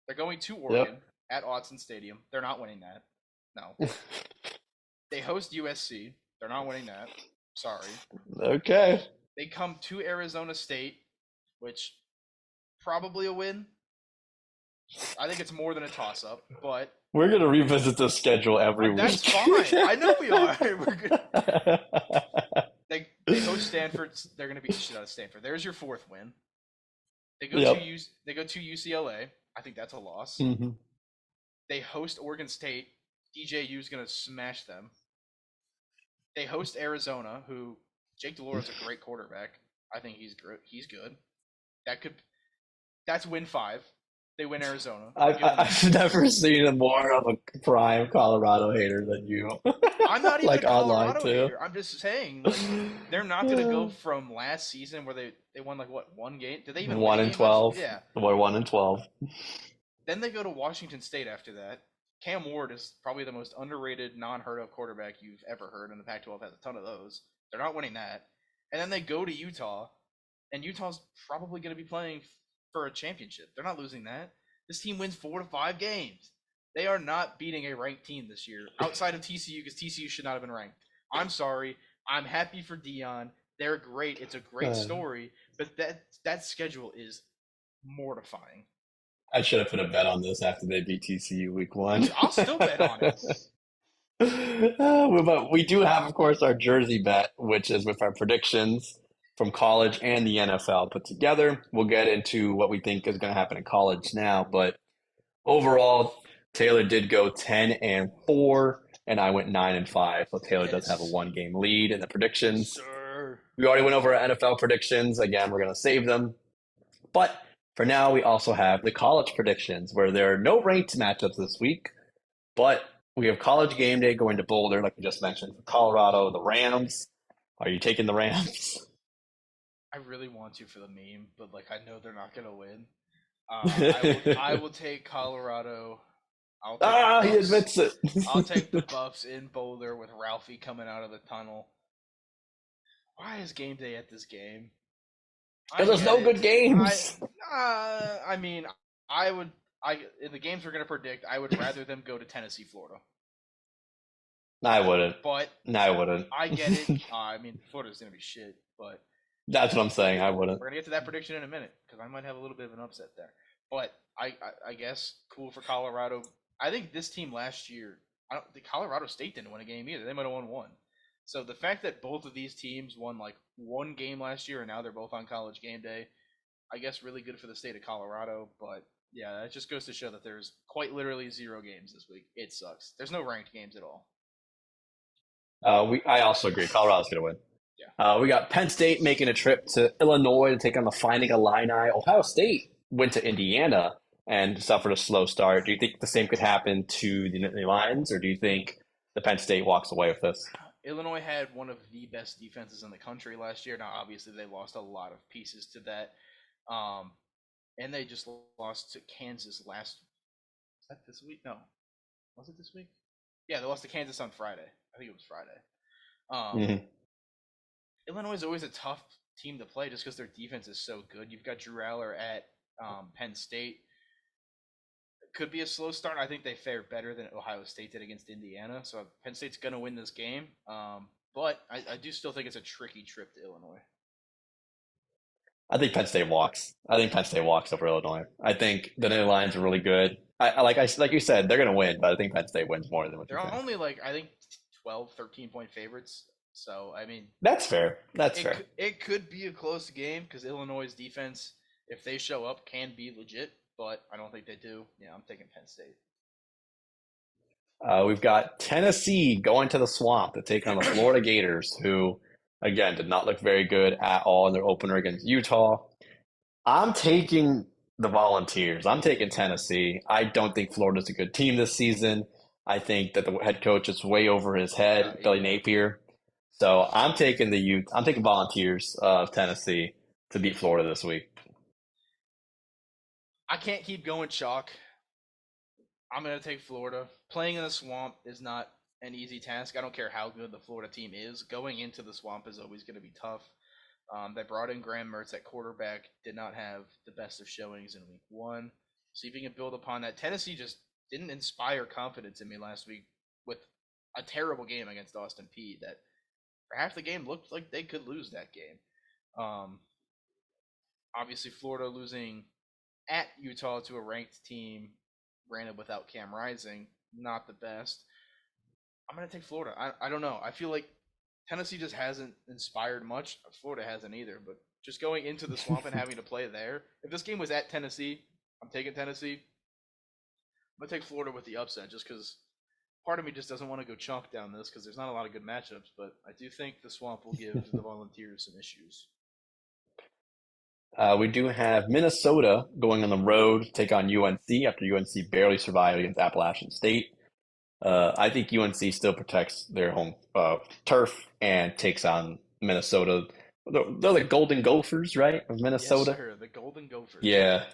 They're going to Oregon at Autzen Stadium. They're not winning that. No. They host USC. They're not winning that. Sorry. Okay. They come to Arizona State, which probably a win. I think it's more than a toss-up, but we're gonna revisit the schedule every week. That's fine. I know we are. We're good. They host Stanford. They're gonna beat the shit out of Stanford. There's your 4th win. They go to UCLA. I think that's a loss. Mm-hmm. They host Oregon State. DJU's gonna smash them. They host Arizona, who Jake Delores is a great quarterback. I think he's good. That's win 5. They win Arizona. I've never seen a more of a prime Colorado hater than you. I'm not even like a Colorado too. hater. I'm just saying, they're not going to go from last season where they won like what, 1 game? Did they even 1-12? Yeah, they're 1-12. Then they go to Washington State after that. Cam Ward is probably the most underrated, non-heard of quarterback you've ever heard, and the Pac-12 has a ton of those. They're not winning that. And then they go to Utah, and Utah's probably going to be playing for a championship. They're not losing that. This team wins 4 to 5 games. They are not beating a ranked team this year, outside of TCU, because TCU should not have been ranked. I'm sorry. I'm happy for Dion. They're great. It's a great story, but that schedule is mortifying. I should have put a bet on this after they beat TCU week 1. I'll still bet on it. But we do have, of course, our Jersey bet, which is with our predictions from college and the NFL put together. We'll get into what we think is going to happen in college now, but overall, Taylor did go 10-4, and I went 9-5. So Taylor does have a Yes. one-game lead in the Yes, predictions. sir. We already went over our NFL predictions. Again, we're going to save them. But for now, we also have the college predictions, where there are no ranked matchups this week. But we have college game day going to Boulder, like we just mentioned, for Colorado, the Rams. Are you taking the Rams? I really want to for the meme, but like I know they're not gonna win. I will take Colorado. I'll take the He Buffs. admits it. I'll take the Buffs in Boulder with Ralphie coming out of the tunnel. Why is game day at this game? I Because there's get no it. good I games. I mean I would I in the games we're gonna predict. I would rather them go to Tennessee, Florida. I wouldn't. But No, I wouldn't. I get it. I mean Florida's gonna be shit, but That's what I'm saying. I wouldn't. we're gonna get to that prediction in a minute because I might have a little bit of an upset there. But I guess cool for Colorado. I think this team last year, I don't think Colorado State didn't win a game either. They might have won one. So the fact that both of these teams won like one game last year and now they're both on college game day, I guess really good for the state of Colorado. But yeah, that just goes to show that there's quite literally zero games this week. It sucks. There's no ranked games at all. I also agree. Colorado's going to win. Yeah. We got Penn State making a trip to Illinois to take on the Fighting Illini. Ohio State went to Indiana and suffered a slow start. Do you think the same could happen to the Nittany Lions, or do you think the Penn State walks away with this? Illinois had one of the best defenses in the country last year. Now, obviously, they lost a lot of pieces to that, um, and they just lost to Kansas last. Was that this week? No, was it this week? Yeah, they lost to Kansas on Friday. I think it was Friday. Um, Mhm. Illinois is always a tough team to play just because their defense is so good. You've got Drew Aller at Penn State. It could be a slow start. I think they fared better than Ohio State did against Indiana. So Penn State's going to win this game. But I do still think it's a tricky trip to Illinois. I think Penn State walks. I think Penn State walks over Illinois. I think the Nittany Lions are really good. Like you said, they're going to win, but I think Penn State wins more than what you They're think. only like, I think, 12, 13-point favorites. So, I mean, That's fair. That's fair. it could be a close game because Illinois' defense, if they show up, can be legit. But I don't think they do. Yeah, I'm taking Penn State. We've got Tennessee going to the Swamp to take on the Florida Gators, who, again, did not look very good at all in their opener against Utah. I'm taking the Volunteers. I'm taking Tennessee. I don't think Florida's a good team this season. I think that the head coach is way over his head, Billy Yeah. Napier. So I'm taking the youth. I'm taking Volunteers of Tennessee to beat Florida this week. I can't keep going chalk. I'm going to take Florida. Playing in the swamp is not an easy task. I don't care how good the Florida team is. Going into the swamp is always going to be tough. They brought in Graham Mertz at quarterback, did not have the best of showings in week one. See if you can build upon that. Tennessee just didn't inspire confidence in me last week with a terrible game against Austin Peay that for half the game looked like they could lose that game. Um, Obviously, Florida losing at Utah to a ranked team, granted without Cam Rising, not the best. I'm gonna take Florida. I don't know. I feel like Tennessee just hasn't inspired much. Florida hasn't either. But just going into the swamp and having to play there. If this game was at Tennessee, I'm taking Tennessee. I'm gonna take Florida with the upset just because part of me just doesn't want to go chalk down this because there's not a lot of good matchups. But I do think the swamp will give the Volunteers some issues. We do have Minnesota going on the road to take on UNC after UNC barely survived against Appalachian State. I think UNC still protects their home turf and takes on Minnesota. They're the Golden Gophers, right, of Yes, Minnesota? sir. The Golden Gophers. Yeah,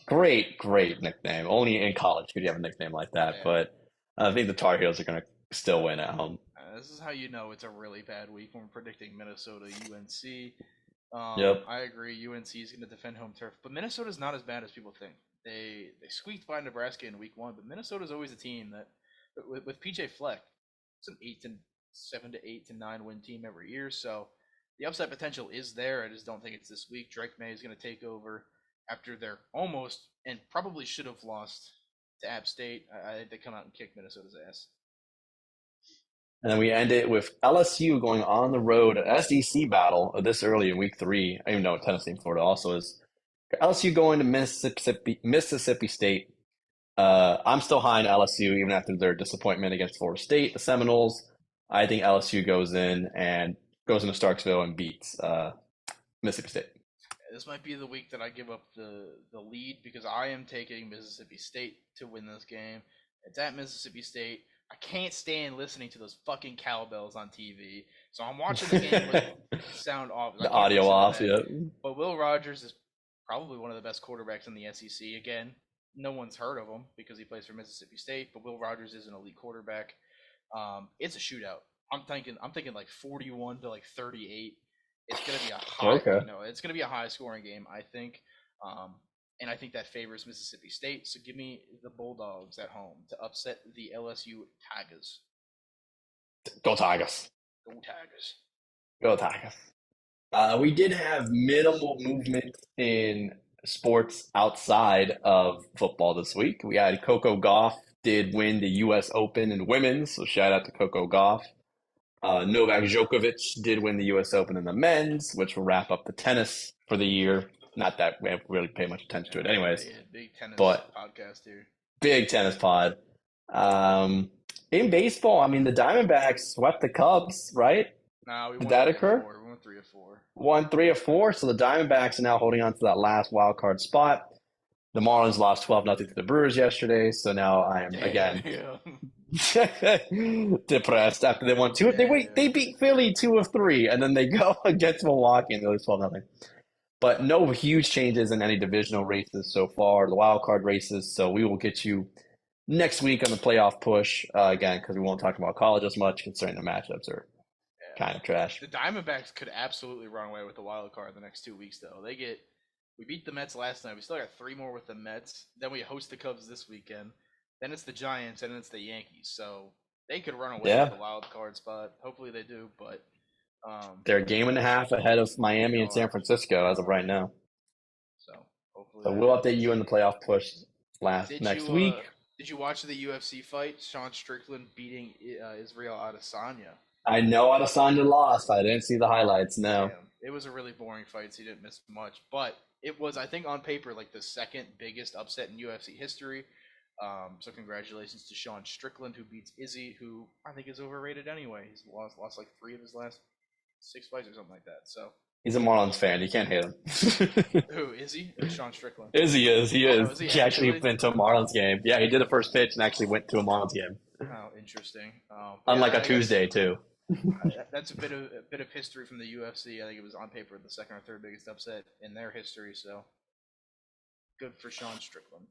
great nickname. Only in college could you have a nickname like that, Yeah. but I think the Tar Heels are going to still win at home. This is how you know it's a really bad week when we're predicting Minnesota UNC. Yep. I agree. UNC is going to defend home turf, but Minnesota's not as bad as people think. They squeaked by Nebraska in week one, but Minnesota's always a team that with PJ Fleck, it's an 7 to 8 to 9 win team every year. So the upside potential is there. I just don't think it's this week. Drake May is going to take over after they're almost and probably should have lost to App State. I think they come out and kick Minnesota's ass. And then we end it with LSU going on the road, an SEC battle this early in week 3. I even know Tennessee and Florida also is. LSU going to Mississippi State. I'm still high on LSU even after their disappointment against Florida State, the Seminoles. I think LSU goes in and goes into Starksville and beats Mississippi State. This might be the week that I give up the lead because I am taking Mississippi State to win this game. It's at Mississippi State. I can't stand listening to those fucking cowbells on TV, so I'm watching the game with the sound off. I The can't audio listen to off, that. yeah. But Will Rogers is probably one of the best quarterbacks in the SEC. Again, no one's heard of him because he plays for Mississippi State, but Will Rogers is an elite quarterback. It's a shootout. I'm thinking like 41 to like 38. It's gonna be a high, Okay. it's gonna be a high scoring game, I think, and I think that favors Mississippi State. So give me the Bulldogs at home to upset the LSU Tigers. Go Tigers. Go Tigers! Go Tigers. We did have minimal movement in sports outside of football this week. We had Coco Gauff did win the U.S. Open in women's, so shout out to Coco Gauff. Novak Djokovic did win the U.S. Open in the men's, which will wrap up the tennis for the year. Not that we haven't really paid much attention to it, anyways. Yeah, big tennis But podcast here. big tennis pod. In baseball, I mean, the Diamondbacks swept the Cubs, right? Nah, we Did won that 3 of occur? 4. We won 3 of 4. Won 3 of 4, so the Diamondbacks are now holding on to that last wild card spot. The Marlins lost 12-0 to the Brewers yesterday, so now I am again depressed after they won two. They beat Philly 2 of 3, and then they go against Milwaukee and they lose 12-0. But no huge changes in any divisional races so far, the wild card races. So we will get you next week on the playoff push again because we won't talk about college as much, considering the matchups are kind of trash. The Diamondbacks could absolutely run away with the wild card the next 2 weeks, though. We beat the Mets last night. We still got 3 more with the Mets. Then we host the Cubs this weekend. Then it's the Giants, and then it's the Yankees. So they could run away with the wild card spot. Hopefully they do, but they're a game and a half ahead of Miami and San Francisco as of right now. So hopefully. So we'll update you in the playoff push next week. Did you watch the UFC fight? Sean Strickland beating Israel Adesanya. I know Adesanya lost. I didn't see the highlights. No. Damn. It was a really boring fight, so he didn't miss much. But it was, I think, on paper, like the second biggest upset in UFC history. So congratulations to Sean Strickland, who beats Izzy, who I think is overrated anyway. He's lost like 3 of his last 6 fights or something like that. So he's a Marlins fan. You can't hate him. Who, Izzy or Sean Strickland? Izzy is. He is. Oh, is he actually went to a Marlins game. Yeah, he did the first pitch and actually went to a Marlins game. Oh, interesting. Unlike a Tuesday too. That's a bit of history from the UFC. I think it was on paper the second or third biggest upset in their history. So good for Sean Strickland.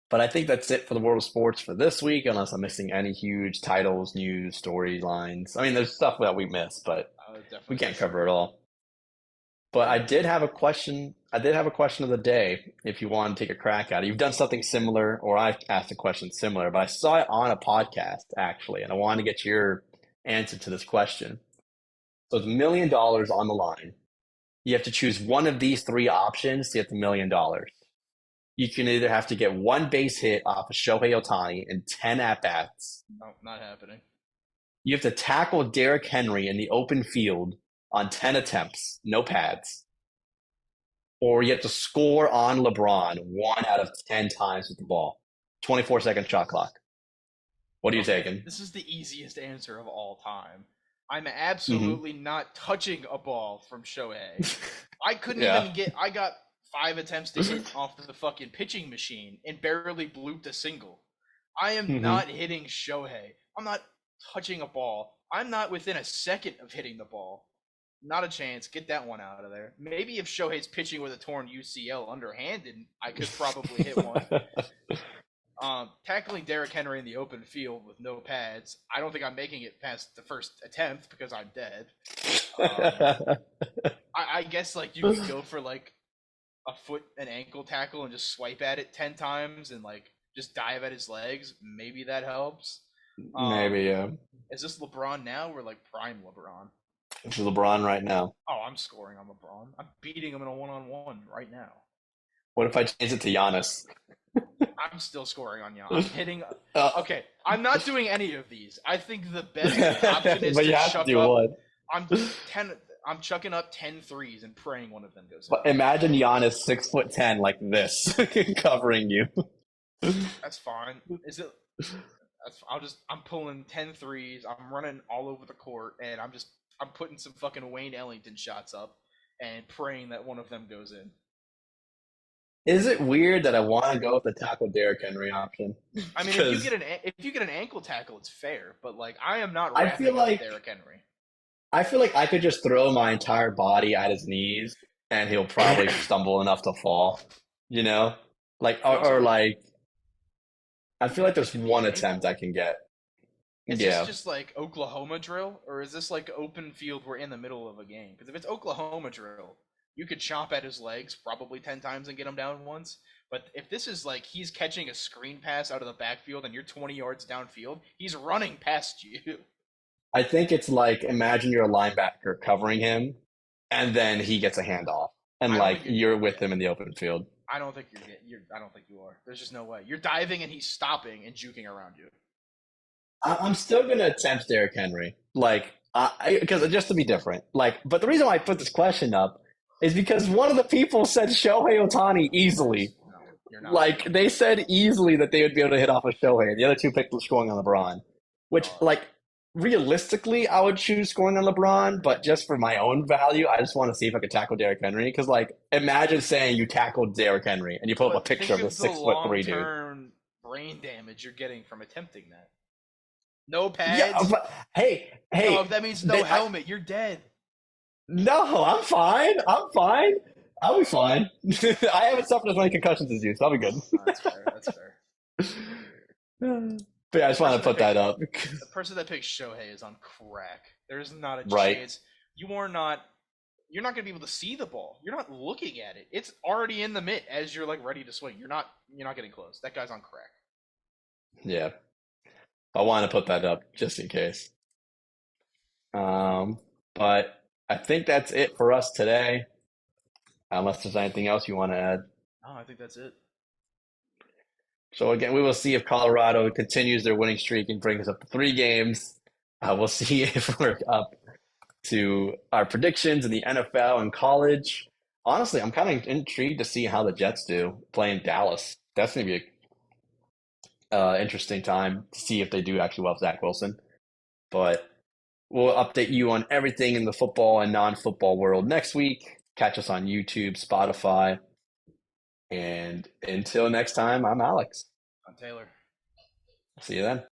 But I think that's it for the world of sports for this week, unless I'm missing any huge titles, news, storylines. I mean, there's stuff that we missed, but we can't cover it all. But I did have a question. I did have a question of the day. If you want to take a crack at it, you've done something similar, or I've asked a question similar, but I saw it on a podcast actually, and I wanted to get your answer to this question. So it's $1 million on the line. You have to choose one of these 3 options to get the $1 million. You can either have to get 1 base hit off of Shohei Ohtani in 10 at-bats. No, not happening. You have to tackle Derrick Henry in the open field on 10 attempts, no pads. Or you have to score on LeBron 1 out of 10 times with the ball. 24-second shot clock. What are you taking? This is the easiest answer of all time. I'm absolutely not touching a ball from Shohei. I couldn't even get... I got 5 attempts to hit off the fucking pitching machine and barely blooped a single. I am not hitting Shohei. I'm not touching a ball. I'm not within a second of hitting the ball. Not a chance. Get that one out of there. Maybe if Shohei's pitching with a torn UCL underhanded, I could probably hit one. Tackling Derrick Henry in the open field with no pads, I don't think I'm making it past the first attempt because I'm dead. I guess like you could go for like a foot and ankle tackle and just swipe at it 10 times and like just dive at his legs. Maybe that helps. Maybe, yeah. Is this LeBron now or like prime LeBron? It's LeBron right now. Oh, I'm scoring on LeBron. I'm beating him in a one-on-one right now. What if I change it to Giannis? I'm still scoring on you. I'm hitting. Uh, Okay, I'm not doing any of these. I think the best option is but to you have to chuck do up. one. I'm 10. I'm chucking up 10 threes and praying one of them goes in. But imagine Giannis 6'10" like this, covering you. That's fine. Is it? I'm pulling 10 threes. I'm running all over the court, and I'm putting some fucking Wayne Ellington shots up and praying that one of them goes in. Is it weird that I want to go with the tackle Derrick Henry option? I mean, Because if you get an ankle tackle, it's fair, but like I am not I feel wrapping up like Derrick Henry. I feel like I could just throw my entire body at his knees and he'll probably stumble enough to fall. You know, like You also or like I feel like it there's could be one an attempt ankle. I can get. Is this Yeah, just like Oklahoma drill, or is this like open field? We're in the middle of a game. Because if it's Oklahoma drill, you could chop at his legs probably 10 times and get him down once. But if this is like he's catching a screen pass out of the backfield and you're 20 yards downfield, he's running past you. I think it's like imagine you're a linebacker covering him, and then he gets a handoff, and I don't like think you're. you're with Yeah, him in the open field. I don't think you're. I don't think you are. There's just no way. You're diving and he's stopping and juking around you. I'm still gonna attempt Derrick Henry, like, because just to be different. Like, but the reason why I put this question up is because one of the people said Shohei Ohtani easily. No, you're not. Like, they said easily that they would be able to hit off of Shohei, and the other two picked scoring on LeBron. Which, Dog. like, realistically, I would choose scoring on LeBron, but just for my own value, I just want to see if I could tackle Derrick Henry. Because, like, imagine saying you tackled Derrick Henry and you put up a But picture think of of this the 6'3" dude. long-term brain damage you're getting from attempting that. No Yeah, pads. but hey, Dog, that means no they, I, helmet. You're dead. no, I'm fine. I'm fine. I'll be fine. I haven't suffered as many concussions as you, so I'll be good. Oh, that's fair. That's fair. But yeah, I The just want person to that put that picked up. the person that picked Shohei is on crack. There's not a Right. chance. You are not. You're not going to be able to see the ball. You're not looking at it. It's already in the mitt as you're like ready to swing. You're not. You're not getting close. That guy's on crack. Yeah. I want to put that up just in case. But I think that's it for us today, unless there's anything else you want to add. Oh, I think that's it. So again, we will see if Colorado continues their winning streak and brings us up to 3 games. We'll see if we're up to our predictions in the NFL and college. Honestly, I'm kind of intrigued to see how the Jets do playing Dallas. That's going to be a interesting time to see if they do actually well with Zach Wilson. But we'll update you on everything in the football and non-football world next week. Catch us on YouTube, Spotify. And until next time, I'm Alex. On Taylor. See you then.